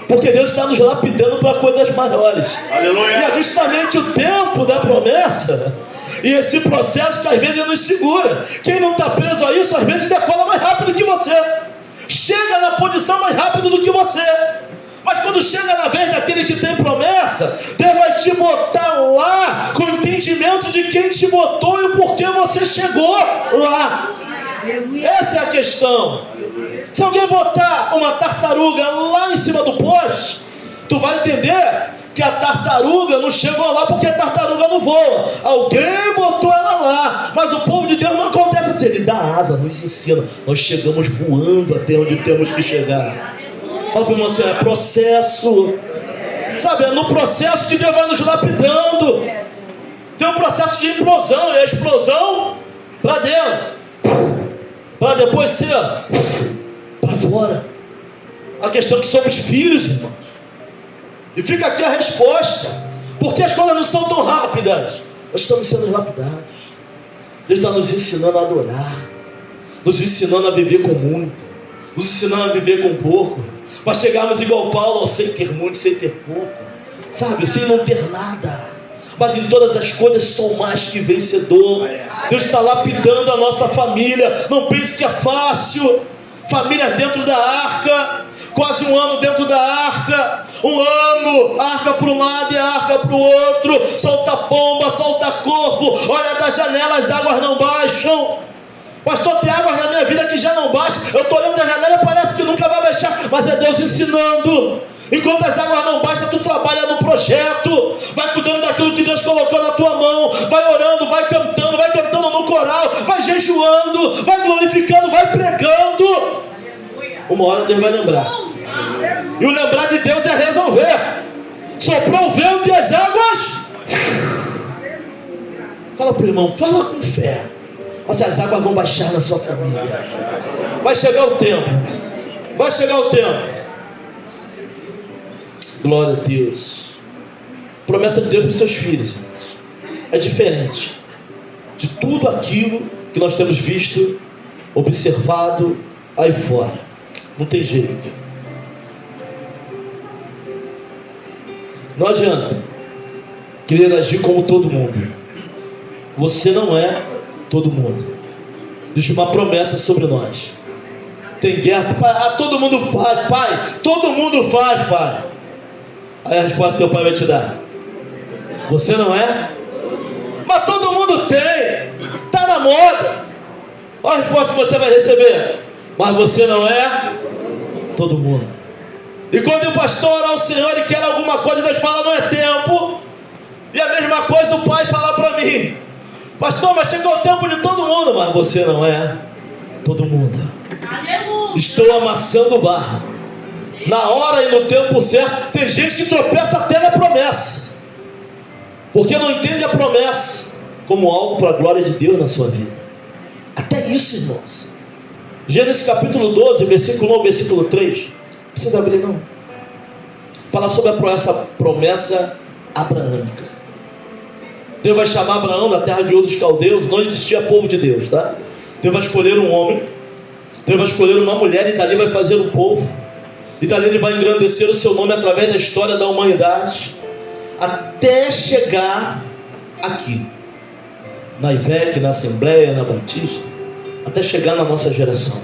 Porque Deus está nos lapidando para coisas maiores. Aleluia. E é justamente o tempo da promessa e esse processo que às vezes nos segura. Quem não está preso a isso, às vezes decola mais rápido que você. Chega na posição mais rápido do que você. Mas quando chega na vez daquele que tem promessa, Deus vai te botar lá com o entendimento de quem te botou e o porquê você chegou lá. Essa é a questão. Se alguém botar uma tartaruga lá em cima do poste, tu vai entender que a tartaruga não chegou lá porque a tartaruga não voa. Alguém botou ela lá. Mas o povo de Deus não acontece assim. Ele dá asa, nos ensina. Nós chegamos voando até onde temos que chegar. Fala para o irmão assim, é processo. Sabe, é no processo que Deus vai nos lapidando. Tem um processo de implosão, e a explosão para dentro, para depois ser para fora. A questão é que somos filhos, irmãos. E fica aqui a resposta. Porque as coisas não são tão rápidas. Nós estamos sendo lapidados. Deus está nos ensinando a adorar, nos ensinando a viver com muito, nos ensinando a viver com pouco, para chegarmos igual Paulo, sem ter muito, sem ter pouco, sabe, sem não ter nada, mas em todas as coisas sou mais que vencedor. Deus está lapidando a nossa família. Não pense que é fácil. Famílias dentro da arca, quase um ano dentro da arca, um ano, arca para um lado e arca para o outro, solta pomba, solta corvo, olha da janela, as águas não baixam. Pastor, tem águas na minha vida que já não baixam. Eu estou olhando da janela e parece que nunca vai baixar, mas é Deus ensinando. Enquanto as águas não baixam, tu trabalha no projeto, vai cuidando daquilo que Deus colocou na tua mão, vai orando, vai cantando no coral, vai jejuando, vai glorificando, vai pregando. Uma hora Deus vai lembrar. E o lembrar de Deus é resolver. Soprou o vento e as águas. Fala para o irmão, fala com fé. Mas as águas vão baixar na sua família. Vai chegar o tempo. Vai chegar o tempo. Glória a Deus. Promessa de Deus para os seus filhos, irmãos, é diferente de tudo aquilo que nós temos visto, observado aí fora. Não tem jeito. Não adianta querer agir como todo mundo. Você não é todo mundo. Existe uma promessa sobre nós. Tem guerra, todo mundo faz, pai. Todo mundo faz, pai. Aí a resposta que teu pai vai te dar: você não é? Mas todo mundo tem. Está na moda. Olha a resposta que você vai receber: mas você não é todo mundo. E quando o pastor orar ao Senhor e quer alguma coisa, Deus fala: não é tempo. E a mesma coisa o pai fala para mim: pastor, mas chegou o tempo de todo mundo. Mas você não é todo mundo. Aleluia. Estou amassando o barro na hora e no tempo certo. Tem gente que tropeça até na promessa, porque não entende a promessa como algo para a glória de Deus na sua vida. Até isso, irmãos. Gênesis capítulo 12, versículo 1, versículo 3. Não precisa abrir não. Fala sobre essa promessa abraâmica. Deus vai chamar Abraão da terra de Ur dos Caldeus. Não existia povo de Deus, tá? Deus vai escolher um homem, Deus vai escolher uma mulher, e dali vai fazer um povo, e dali ele vai engrandecer o seu nome através da história da humanidade, até chegar aqui, na IVEC, na Assembleia, na Batista, até chegar na nossa geração.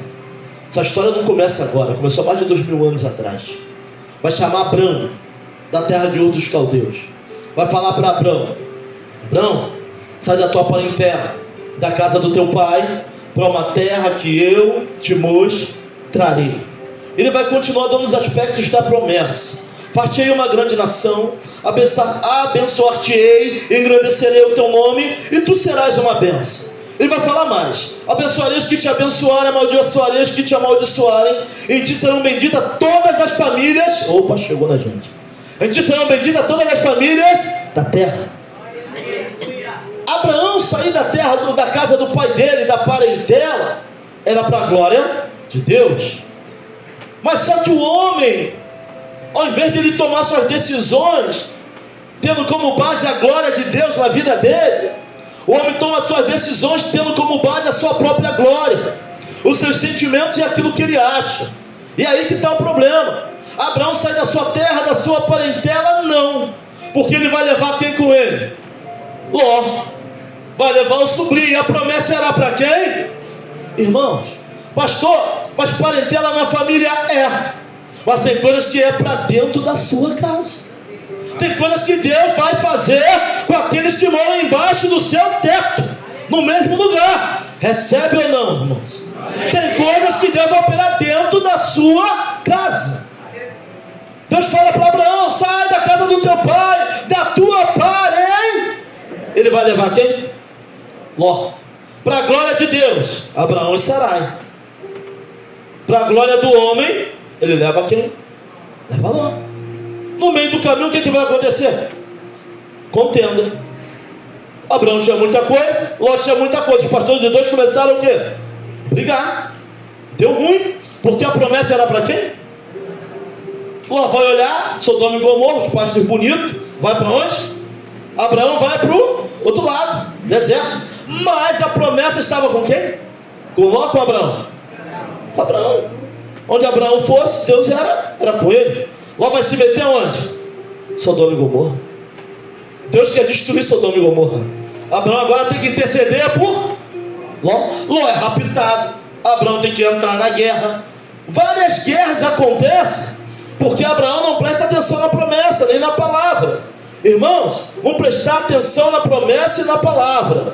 Essa história não começa agora, começou há mais de 2000 anos atrás. Vai chamar Abraão da terra de Ur dos Caldeus. Vai falar para Abraão: Abraão, sai da tua parentela, da casa do teu pai, para uma terra que eu te mostrarei. Ele vai continuar dando os aspectos da promessa. Far-te-ei uma grande nação, abençoar-te-ei, engrandecerei o teu nome, e tu serás uma bênção. Ele vai falar mais: abençoarei os que te abençoarem, amaldiçoarei os que te amaldiçoarem, em ti serão benditas todas as famílias. Opa, chegou na gente. Em ti serão benditas todas as famílias da terra. Abraão sair da terra, da casa do pai dele, da parentela, era para a glória de Deus. Mas só que o homem, ao invés de ele tomar suas decisões tendo como base a glória de Deus na vida dele, o homem toma suas decisões tendo como base a sua própria glória, os seus sentimentos e aquilo que ele acha. E aí que está o problema. Abraão sai da sua terra, da sua parentela? Não, porque ele vai levar quem com ele? Ló. Vai levar o sobrinho. E a promessa era para quem? Irmãos, pastor, mas parentela na família é, mas tem coisas que é para dentro da sua casa. Tem coisas que Deus vai fazer com aqueles que moram embaixo do seu teto, no mesmo lugar. Recebe ou não, irmãos? Tem coisas que Deus vai operar dentro da sua casa. Deus fala para Abraão: sai da casa do teu pai, da tua parente. Ele vai levar quem? Ló. Para a glória de Deus, Abraão e Sarai. Para a glória do homem, ele leva quem? Leva Ló. No meio do caminho, o que vai acontecer? Contenda. Abraão tinha muita coisa, Ló tinha muita coisa. Os pastores de dois começaram o quê? Brigar. Deu ruim, Porque a promessa era para quem? Ló vai olhar, Sodoma e Gomorra, os pastos bonitos, vai para onde? Abraão vai para o outro lado, deserto. Mas a promessa estava com quem? Com Ló ou com Abraão? Com Abraão. Onde Abraão fosse, Deus era com ele. Ló vai se meter aonde? Sodoma e Gomorra. Deus quer destruir Sodoma e Gomorra. Abraão agora tem que interceder por Ló. Ló é raptado. Abraão tem que entrar na guerra. Várias guerras acontecem porque Abraão não presta atenção na promessa, nem na palavra. Irmãos, vamos prestar atenção na promessa e na palavra.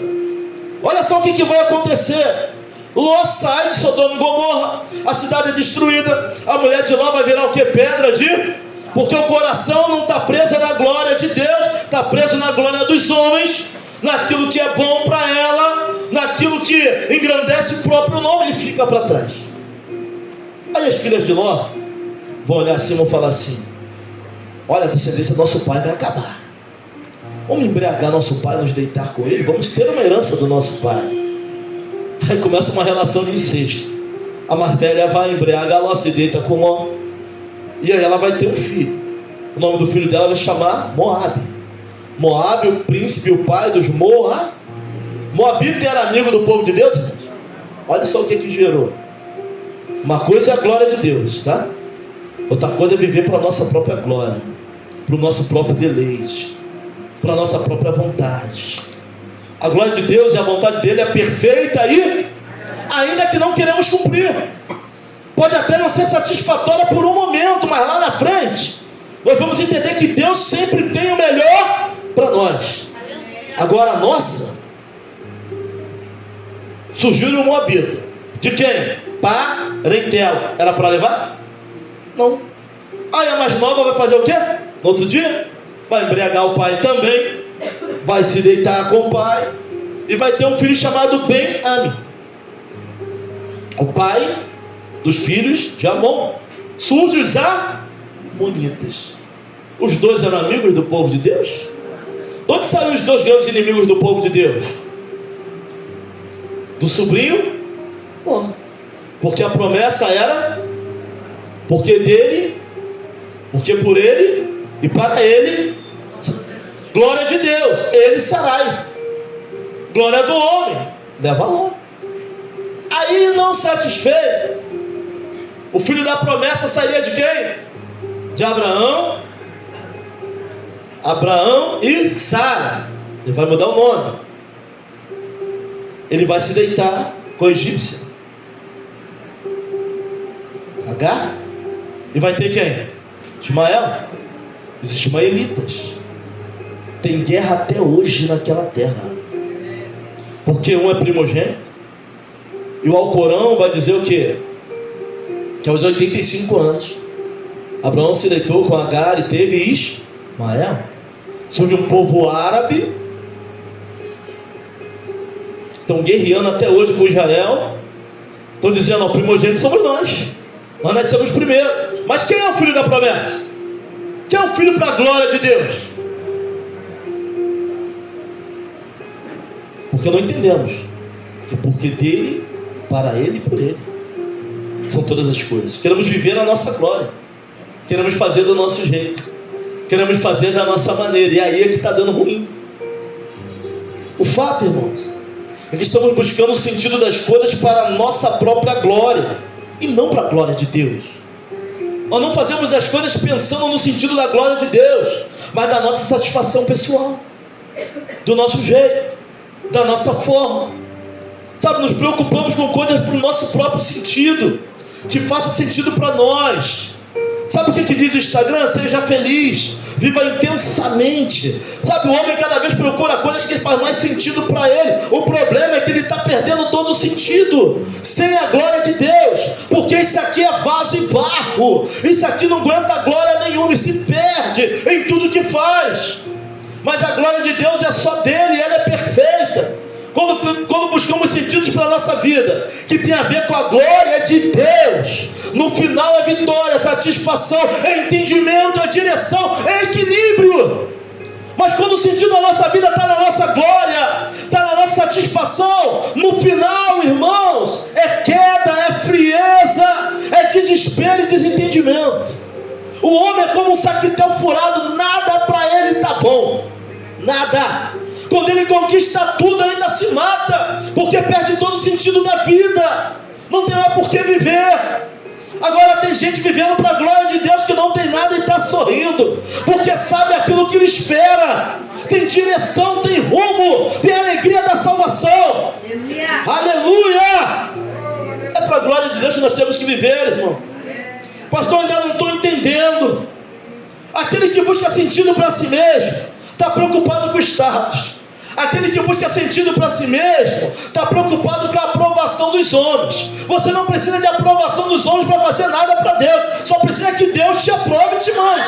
Olha só o que vai acontecer. Ló sai de Sodoma e Gomorra, a cidade é destruída. A mulher de Ló vai virar o que? Pedra de... Porque o coração não está preso na glória de Deus, está preso na glória dos homens, naquilo que é bom para ela, naquilo que engrandece o próprio nome, e fica para trás. Aí as filhas de Ló vão olhar assim e vão falar assim: olha, a descendência do nosso pai vai acabar. Vamos embriagar nosso pai, nos deitar com ele, vamos ter uma herança do nosso pai. Aí começa uma relação de incesto. A mais velha vai embriagar Ló, se deita com Ló, e aí ela vai ter um filho. O nome do filho dela vai chamar Moabe. Moabe, o príncipe, o pai dos Moabitas. Moabita era amigo do povo de Deus. Olha só o que gerou. Uma coisa é a glória de Deus, tá? Outra coisa é viver para a nossa própria glória, para o nosso próprio deleite, para a nossa própria vontade. A glória de Deus e a vontade dele é perfeita e ainda que não queremos cumprir. Pode até não ser satisfatória por um momento, mas lá na frente nós vamos entender que Deus sempre tem o melhor para nós. Agora a nossa surgiu um Moabita. De quem? Parentela. Era para levar? Não. Aí a mais nova vai fazer o quê? No outro dia vai embriagar o pai também, vai se deitar com o pai e vai ter um filho chamado Ben-Ami, o pai dos filhos de Amon. Surge os amonitas. Os dois eram amigos do povo de Deus? De onde saíram os dois grandes inimigos do povo de Deus? Do sobrinho? Bom, porque a promessa era porque dele, porque por ele e para ele, glória de Deus, ele Sarai, glória do homem, leva Ló. Aí não satisfeito, o filho da promessa sairia de quem? De Abraão e Sara. Ele vai mudar o nome. Ele vai se deitar com a egípcia Agar. E vai ter quem? Ismael. Os ismaelitas. Tem guerra até hoje naquela terra, porque um é primogênito. E o Alcorão vai dizer o quê? Que aos 85 anos Abraão se deitou com Agar e teve Ismael. Surge um povo árabe, estão guerreando até hoje com Israel, estão dizendo: ó, primogênito somos nós nascemos primeiro. Mas quem é o filho da promessa? Quem é o filho para a glória de Deus? Porque não entendemos que porque dele, para ele e por ele são todas as coisas. Queremos viver na nossa glória, queremos fazer do nosso jeito, queremos fazer da nossa maneira, e aí é que está dando ruim. O fato, irmãos, é que estamos buscando o sentido das coisas para a nossa própria glória e não para a glória de Deus. Nós não fazemos as coisas pensando no sentido da glória de Deus, mas da nossa satisfação pessoal, do nosso jeito, da nossa forma. Sabe, nos preocupamos com coisas para o nosso próprio sentido, que faça sentido para nós. Sabe o que diz o Instagram? Seja feliz, viva intensamente. Sabe, o homem cada vez procura coisas que fazem mais sentido para ele. O problema é que ele está perdendo todo o sentido, sem a glória de Deus. Porque isso aqui é vaso e barro. Isso aqui não aguenta glória nenhuma e se perde em tudo que faz. Mas a glória de Deus é só dele, ela é perfeita. Quando buscamos sentidos para a nossa vida, que tem a ver com a glória de Deus, no final é vitória, satisfação, é entendimento, é direção, é equilíbrio. Mas quando o sentido da nossa vida está na nossa glória, está na nossa satisfação, no final, irmãos, é queda, é frieza, é desespero e desentendimento. O homem é como um saquetel furado, nada para ele tá bom, nada. Quando ele conquista tudo, ainda se mata, porque perde todo o sentido da vida, não tem mais por que viver. Agora tem gente vivendo para a glória de Deus que não tem nada e está sorrindo, porque sabe aquilo que ele espera, tem direção, tem rumo, tem alegria da salvação. Aleluia! Aleluia! É para a glória de Deus que nós temos que viver, irmão. Pastor, ainda não estou entendendo. Aquele que busca sentido para si mesmo está preocupado com o status. Aquele que busca sentido para si mesmo está preocupado com a aprovação dos homens. Você não precisa de aprovação dos homens para fazer nada para Deus, só precisa que Deus te aprove e te mande.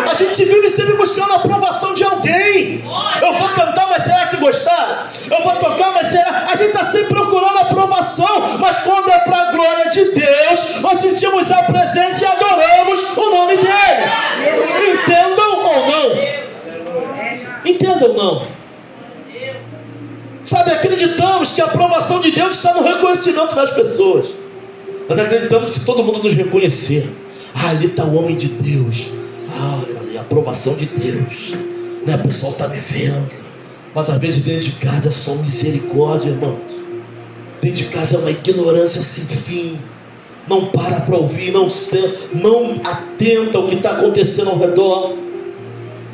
A gente vive sempre buscando a aprovação de alguém. Eu vou cantar, mas será que gostaram? Eu vou tocar, mas será? A gente está sempre procurando a aprovação, mas quando é para a glória de Deus, nós sentimos a presença e adoramos o nome dele. Entendam ou não? Entendam ou não? Sabe, acreditamos que a aprovação de Deus está no reconhecimento das pessoas. Nós acreditamos que todo mundo nos reconhecer. Ali está o homem de Deus. Olha ali, a aprovação de Deus, né? O pessoal está me vendo. Mas às vezes dentro de casa é só misericórdia, irmãos. Dentro de casa é uma ignorância sem fim. Não para ouvir, não atenta ao que está acontecendo ao redor.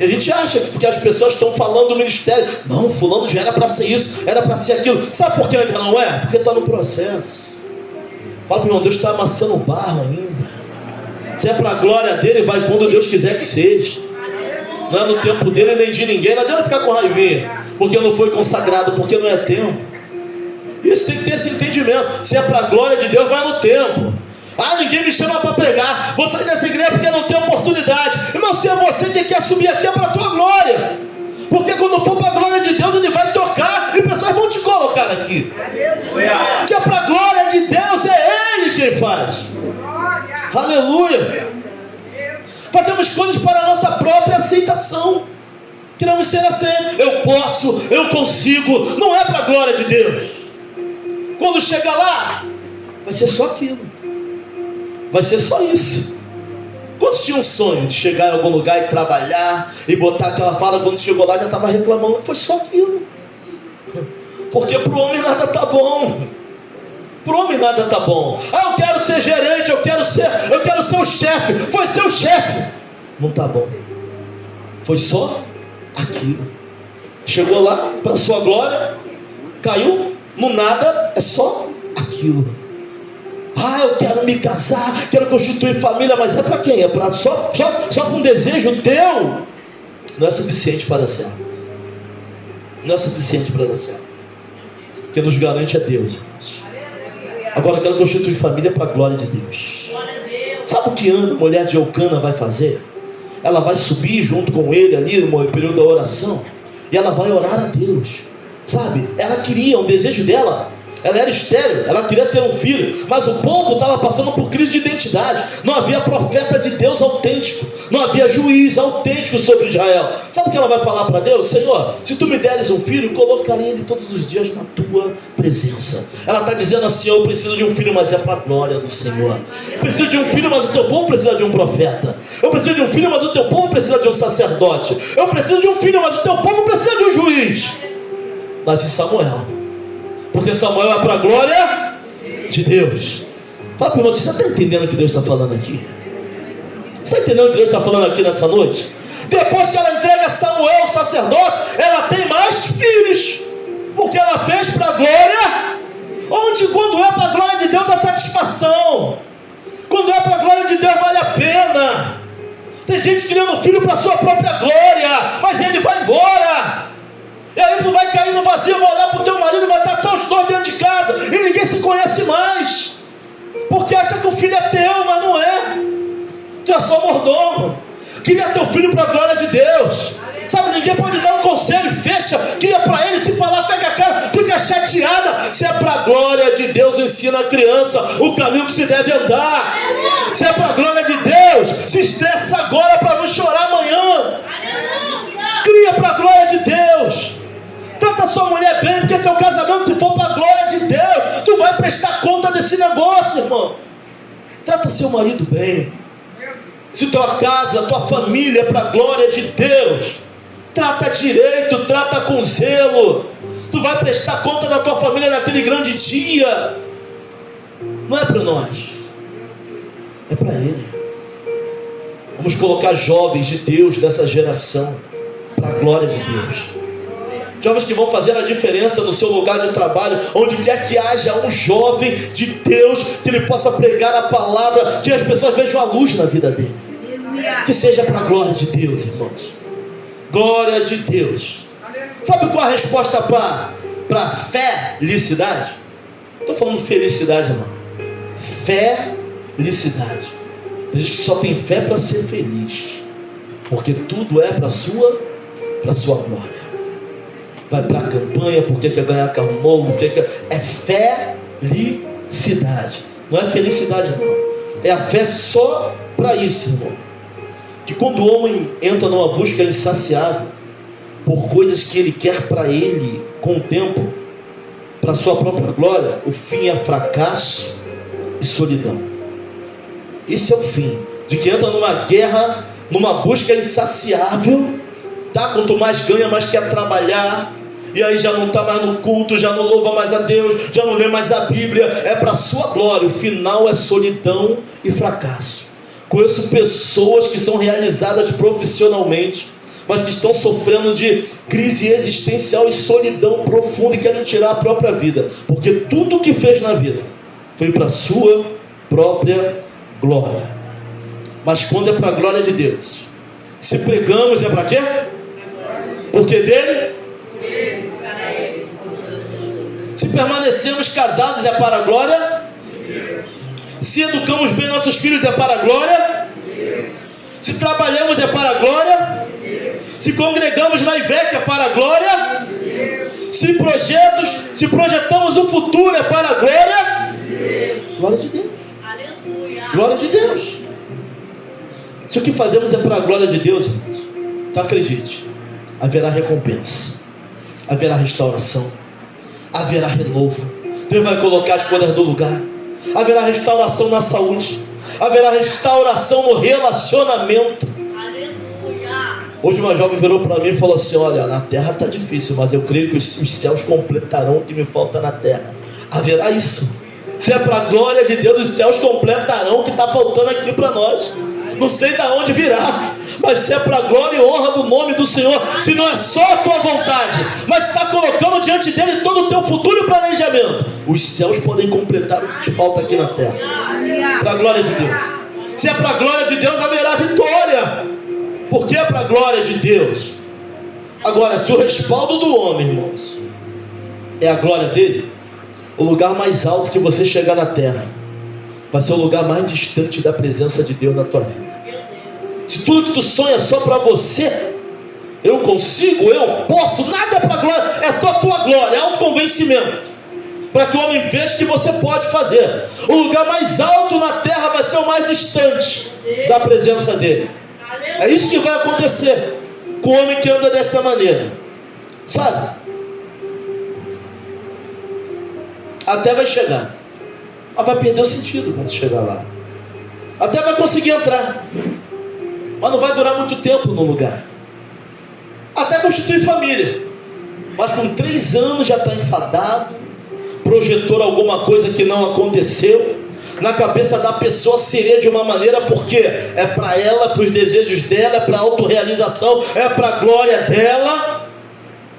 E a gente acha que porque as pessoas estão falando do ministério, não, fulano já era para ser isso, era para ser aquilo. Sabe por que ainda não é? Porque está no processo. Fala para o irmão, Deus está amassando o barro ainda. Se é para a glória dele, vai quando Deus quiser que seja. Não é no tempo dele nem de ninguém. Não adianta ficar com raivinha porque não foi consagrado, porque não é tempo. Isso tem que ter esse entendimento. Se é para a glória de Deus, vai no tempo. Ah, ninguém me chama para pregar, vou sair dessa igreja porque não tem oportunidade. Irmão, se é você que quer subir aqui, é para a tua glória. Porque quando for para a glória de Deus, ele vai tocar e pessoas vão te colocar aqui. Que é para a glória de Deus, é ele quem faz. Aleluia. Fazemos coisas para a nossa própria aceitação. Queremos ser assim, eu posso, eu consigo. Não é para a glória de Deus. Quando chegar lá, vai ser só aquilo. Vai ser só isso. Quantos tinham um sonho de chegar em algum lugar e trabalhar e botar aquela fala, quando chegou lá já estava reclamando? Foi só aquilo. Porque para o homem nada está bom. Para o homem nada está bom. Ah, eu quero ser gerente, eu quero ser o chefe. Foi seu chefe. Não está bom. Foi só aquilo. Chegou lá para a sua glória, caiu no nada, é só aquilo. Ah, eu quero me casar, quero constituir família, mas é para quem? É para só para um desejo teu? Não é suficiente para dar certo. Não é suficiente para dar certo. Quem nos garante é Deus, irmãos. Agora eu quero constituir família para a glória de Deus. Sabe o que a mulher de Eucana vai fazer? Ela vai subir junto com ele ali no período da oração e ela vai orar a Deus. Sabe, ela queria, um desejo dela. Ela era estéril, ela queria ter um filho, mas o povo estava passando por crise de identidade. Não havia profeta de Deus autêntico, não havia juiz autêntico sobre Israel. Sabe o que ela vai falar para Deus? Senhor, se tu me deres um filho, colocarei ele todos os dias na tua presença. Ela está dizendo assim, eu preciso de um filho, mas é para a glória do Senhor. Eu preciso de um filho, mas o teu povo precisa de um profeta. Eu preciso de um filho, mas o teu povo precisa de um sacerdote. Eu preciso de um filho, mas o teu povo precisa de um juiz. Nasce Samuel. Porque Samuel é para a glória de Deus. Fala para você, você está entendendo o que Deus está falando aqui? Você está entendendo o que Deus está falando aqui nessa noite? Depois que ela entrega Samuel ao sacerdócio, ela tem mais filhos. Porque ela fez para a glória. Onde quando é para a glória de Deus dá satisfação. Quando é para a glória de Deus vale a pena. Tem gente criando filho para a sua própria glória, mas ele vai embora. E aí tu vai cair no vazio, vai olhar para o teu marido e vai estar só os dois dentro de casa e ninguém se conhece mais, porque acha que o filho é teu, mas não é. Tu é só mordomo. Cria teu filho para a glória de Deus. Sabe, ninguém pode dar um conselho, fecha, cria para ele, se falar, pega a cara, fica chateada. Se é para a glória de Deus, ensina a criança o caminho que se deve andar. Se é para a glória de Deus, se estressa agora para não chorar amanhã. Cria para a glória de Deus. Trata sua mulher bem, porque teu casamento, se for para a glória de Deus, tu vai prestar conta desse negócio, irmão. Trata seu marido bem. Se tua casa, tua família é para a glória de Deus, trata direito, trata com zelo. Tu vai prestar conta da tua família naquele grande dia. Não é para nós, é para Ele. Vamos colocar jovens de Deus dessa geração para a glória de Deus. Jovens que vão fazer a diferença no seu lugar de trabalho, onde quer que haja um jovem de Deus, que ele possa pregar a palavra, que as pessoas vejam a luz na vida dele. Que seja para a glória de Deus, irmãos. Glória de Deus. Sabe qual a resposta para felicidade? Não estou falando felicidade, não. Felicidade. Tem gente que só tem fé para ser feliz, porque tudo é para sua glória. Vai para a campanha porque quer ganhar carro novo, porque é felicidade. Não é felicidade, não. É a fé só para isso, irmão. Que quando o homem entra numa busca insaciável por coisas que ele quer para ele, com o tempo, para sua própria glória, o fim é fracasso e solidão. Esse é o fim de que entra numa guerra, numa busca insaciável, tá? Quanto mais ganha, mais quer trabalhar, e aí já não está mais no culto, já não louva mais a Deus, já não lê mais a Bíblia, é para a sua glória. O final é solidão e fracasso. Conheço pessoas que são realizadas profissionalmente, mas que estão sofrendo de crise existencial e solidão profunda e querem tirar a própria vida, porque tudo o que fez na vida foi para a sua própria glória. Mas quando é para a glória de Deus, se pregamos é para quê? Porque dele? Se permanecemos casados é para a glória? Se educamos bem nossos filhos é para a glória? Se trabalhamos é para a glória? Se congregamos na IVEC é para a glória? Se projetamos o futuro é para a glória? Glória de Deus. Glória de Deus. Se o que fazemos é para a glória de Deus, irmãos, então acredite, haverá recompensa, haverá restauração, haverá renovo. Deus vai colocar as coisas no lugar. Haverá restauração na saúde, haverá restauração no relacionamento. Hoje uma jovem virou para mim e falou assim: olha, na terra está difícil, mas eu creio que os céus completarão o que me falta na terra. Haverá isso. Se é para a glória de Deus, os céus completarão o que está faltando aqui para nós. Não sei de onde virá, mas se é para a glória e honra do nome do Senhor, se não é só a tua vontade, mas está colocando diante dele todo o teu futuro e planejamento, os céus podem completar o que te falta aqui na terra. Para a glória de Deus. Se é para a glória de Deus, haverá vitória, porque é para a glória de Deus. Agora, se o respaldo do homem, irmãos, é a glória dele, o lugar mais alto que você chegar na terra vai ser o lugar mais distante da presença de Deus na tua vida. Se tudo que tu sonha é só para você, eu consigo, eu posso, nada é para a glória, é só a tua glória, é autoconvencimento, para que o homem veja que você pode fazer. O lugar mais alto na terra vai ser o mais distante da presença dele. É isso que vai acontecer com o homem que anda dessa maneira, sabe? Até vai chegar, mas vai perder o sentido quando chegar lá. Até vai conseguir entrar, mas não vai durar muito tempo no lugar. Até constituir família, mas com 3 anos já está enfadado, projetou alguma coisa que não aconteceu. Na cabeça da pessoa seria de uma maneira, porque é para ela, para os desejos dela, é para a autorrealização, é para a glória dela.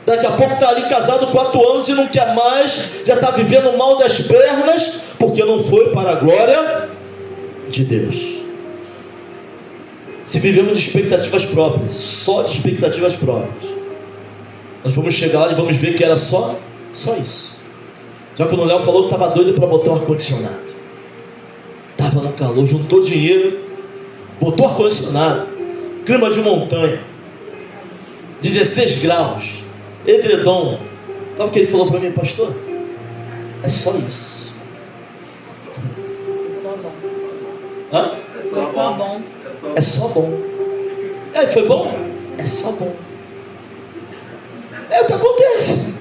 Daqui a pouco está ali casado 4 anos e não quer mais, já está vivendo mal das pernas, porque não foi para a glória de Deus. Se vivemos de expectativas próprias, só de expectativas próprias, nós vamos chegar lá e vamos ver que era só isso. Já quando o Léo falou que estava doido para botar um ar-condicionado, estava no calor, juntou dinheiro, botou ar-condicionado, clima de montanha, 16 graus, edredom. Sabe o que ele falou para mim, pastor? É só isso. É só bom. Hã? É só bom. É só bom. E aí, foi bom? É só bom. É o que acontece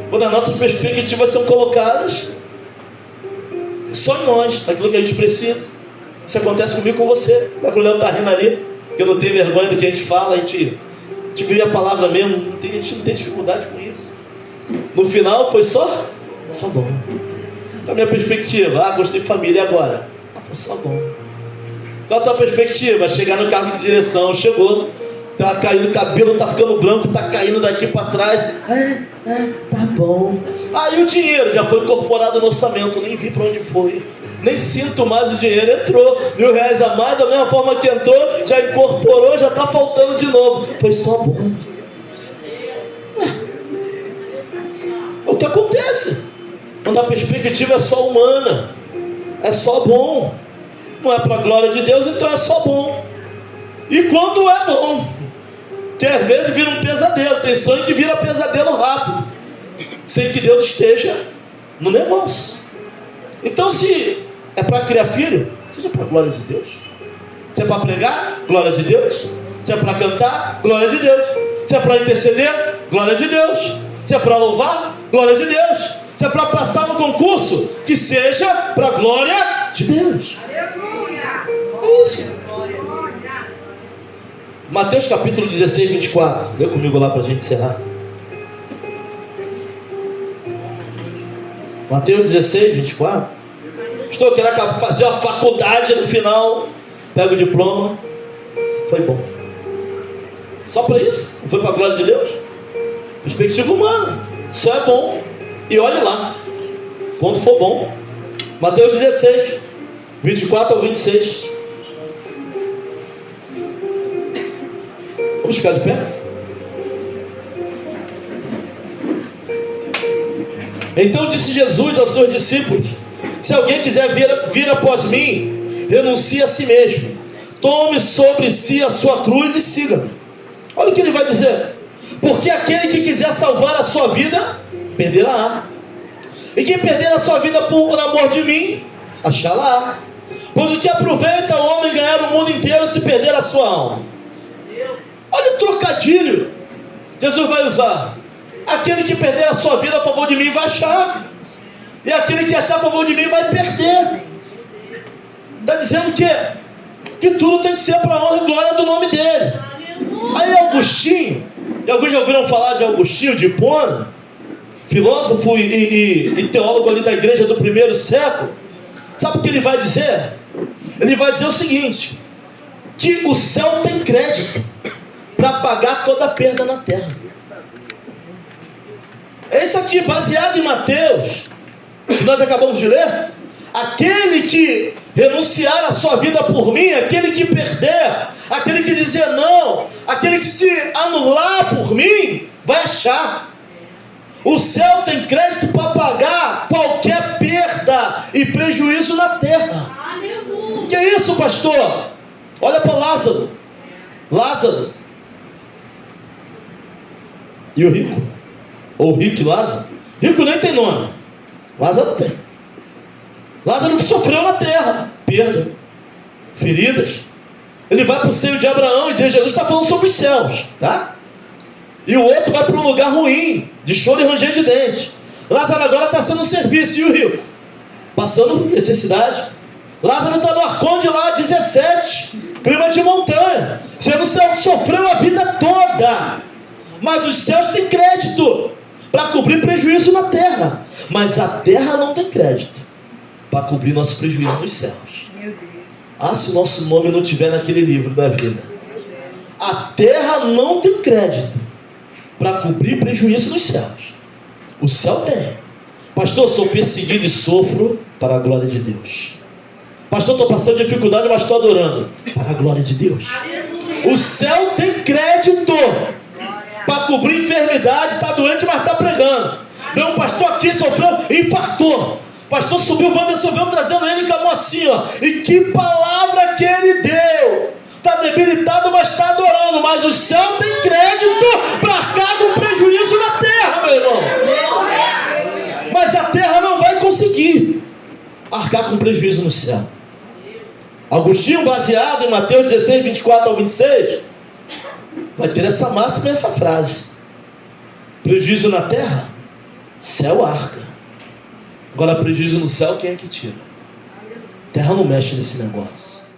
quando as nossas perspectivas são colocadas só em nós, naquilo que a gente precisa. Isso acontece comigo com você. O Leandro está rindo ali, que eu não tenho vergonha do que a gente fala, a gente vive a palavra mesmo, a gente não tem dificuldade com isso. No final foi só bom. Com a minha perspectiva, gostei de família, e agora? Só bom. Qual a tua perspectiva? Chegar no carro de direção, chegou, tá caindo o cabelo, tá ficando branco, tá caindo daqui para trás. Tá bom. Aí o dinheiro já foi incorporado no orçamento, nem vi para onde foi. Nem sinto mais o dinheiro, entrou R$1.000 a mais, da mesma forma que entrou, já incorporou, já está faltando de novo. Foi só bom. É o que acontece quando a perspectiva é só humana, é só bom, não é para a glória de Deus, então é só bom. E quando é bom, que às vezes vira um pesadelo, tem sonho que vira pesadelo rápido, sem que Deus esteja no negócio. Então, se é para criar filho, seja para a glória de Deus. Se é para pregar, glória de Deus. Se é para cantar, glória de Deus. Se é para interceder, glória de Deus. Se é para louvar, glória de Deus. Se é para passar no concurso, que seja para a glória de Deus. É isso. Mateus capítulo 16, 24. Lê comigo lá para a gente encerrar. Mateus 16, 24. Estou querendo fazer a faculdade no final, pega o diploma, foi bom. Só para isso? Não foi para a glória de Deus? Perspectiva humana, só é bom. E olhe lá, quando for bom. Mateus 16, 24 ao 26. Vamos ficar de pé? Então disse Jesus aos seus discípulos: se alguém quiser vir após mim, renuncie a si mesmo, tome sobre si a sua cruz e siga-me. Olha o que ele vai dizer: porque aquele que quiser salvar a sua vida, perderá. E quem perder a sua vida por amor de mim, achá-la. Pois o que aproveita o homem ganhar o mundo inteiro se perder a sua alma? Olha o trocadilho Jesus vai usar: aquele que perder a sua vida a favor de mim vai achar, e aquele que achar a favor de mim vai perder. Está dizendo que tudo tem que ser para a honra e glória do nome dele. Aí Agostinho, e alguns já ouviram falar de Agostinho de Hipona, filósofo e teólogo ali da igreja do primeiro século. Sabe o que ele vai dizer? Ele vai dizer o seguinte: que o céu tem crédito para pagar toda a perda na terra. É isso aqui, baseado em Mateus, que nós acabamos de ler. Aquele que renunciar a sua vida por mim, aquele que perder, aquele que dizer não, aquele que se anular por mim, vai achar. O céu tem crédito para pagar qualquer perda e prejuízo na terra. Que é isso, pastor? Olha para Lázaro. Lázaro e o rico, ou rico e Lázaro. Rico nem tem nome, Lázaro tem. Lázaro sofreu na terra perda, feridas. Ele vai para o seio de Abraão, e Deus, Jesus está falando sobre os céus, tá? E o outro vai para um lugar ruim, de choro e ranger de dente. Lázaro agora está sendo um serviço, e o rico passando necessidade. Lázaro está no Arconde lá, 17, clima de montanha. Você não sofreu a vida toda, mas os céus têm crédito para cobrir prejuízo na terra, mas a terra não tem crédito para cobrir nosso prejuízo nos céus. Se o nosso nome não estiver naquele livro da vida, a terra não tem crédito para cobrir prejuízo nos céus. O céu tem. Pastor, sou perseguido e sofro para a glória de Deus. Pastor, estou passando dificuldade, mas estou adorando para a glória de Deus. O céu tem crédito para cobrir enfermidade. Está doente, mas está pregando. Vem um pastor aqui, sofreu, infartou. Pastor subiu, Wanderson veio trazendo ele com a mão assim, ó. E que palavra que ele deu! Está debilitado, mas está adorando. Mas o céu tem crédito para arcar com prejuízo na terra, meu irmão. Mas a terra não vai conseguir arcar com prejuízo no céu. Agostinho, baseado em Mateus 16, 24 ao 26, vai ter essa máxima e essa frase: prejuízo na terra, céu arca. Agora prejuízo no céu, quem é que tira? A terra não mexe nesse negócio.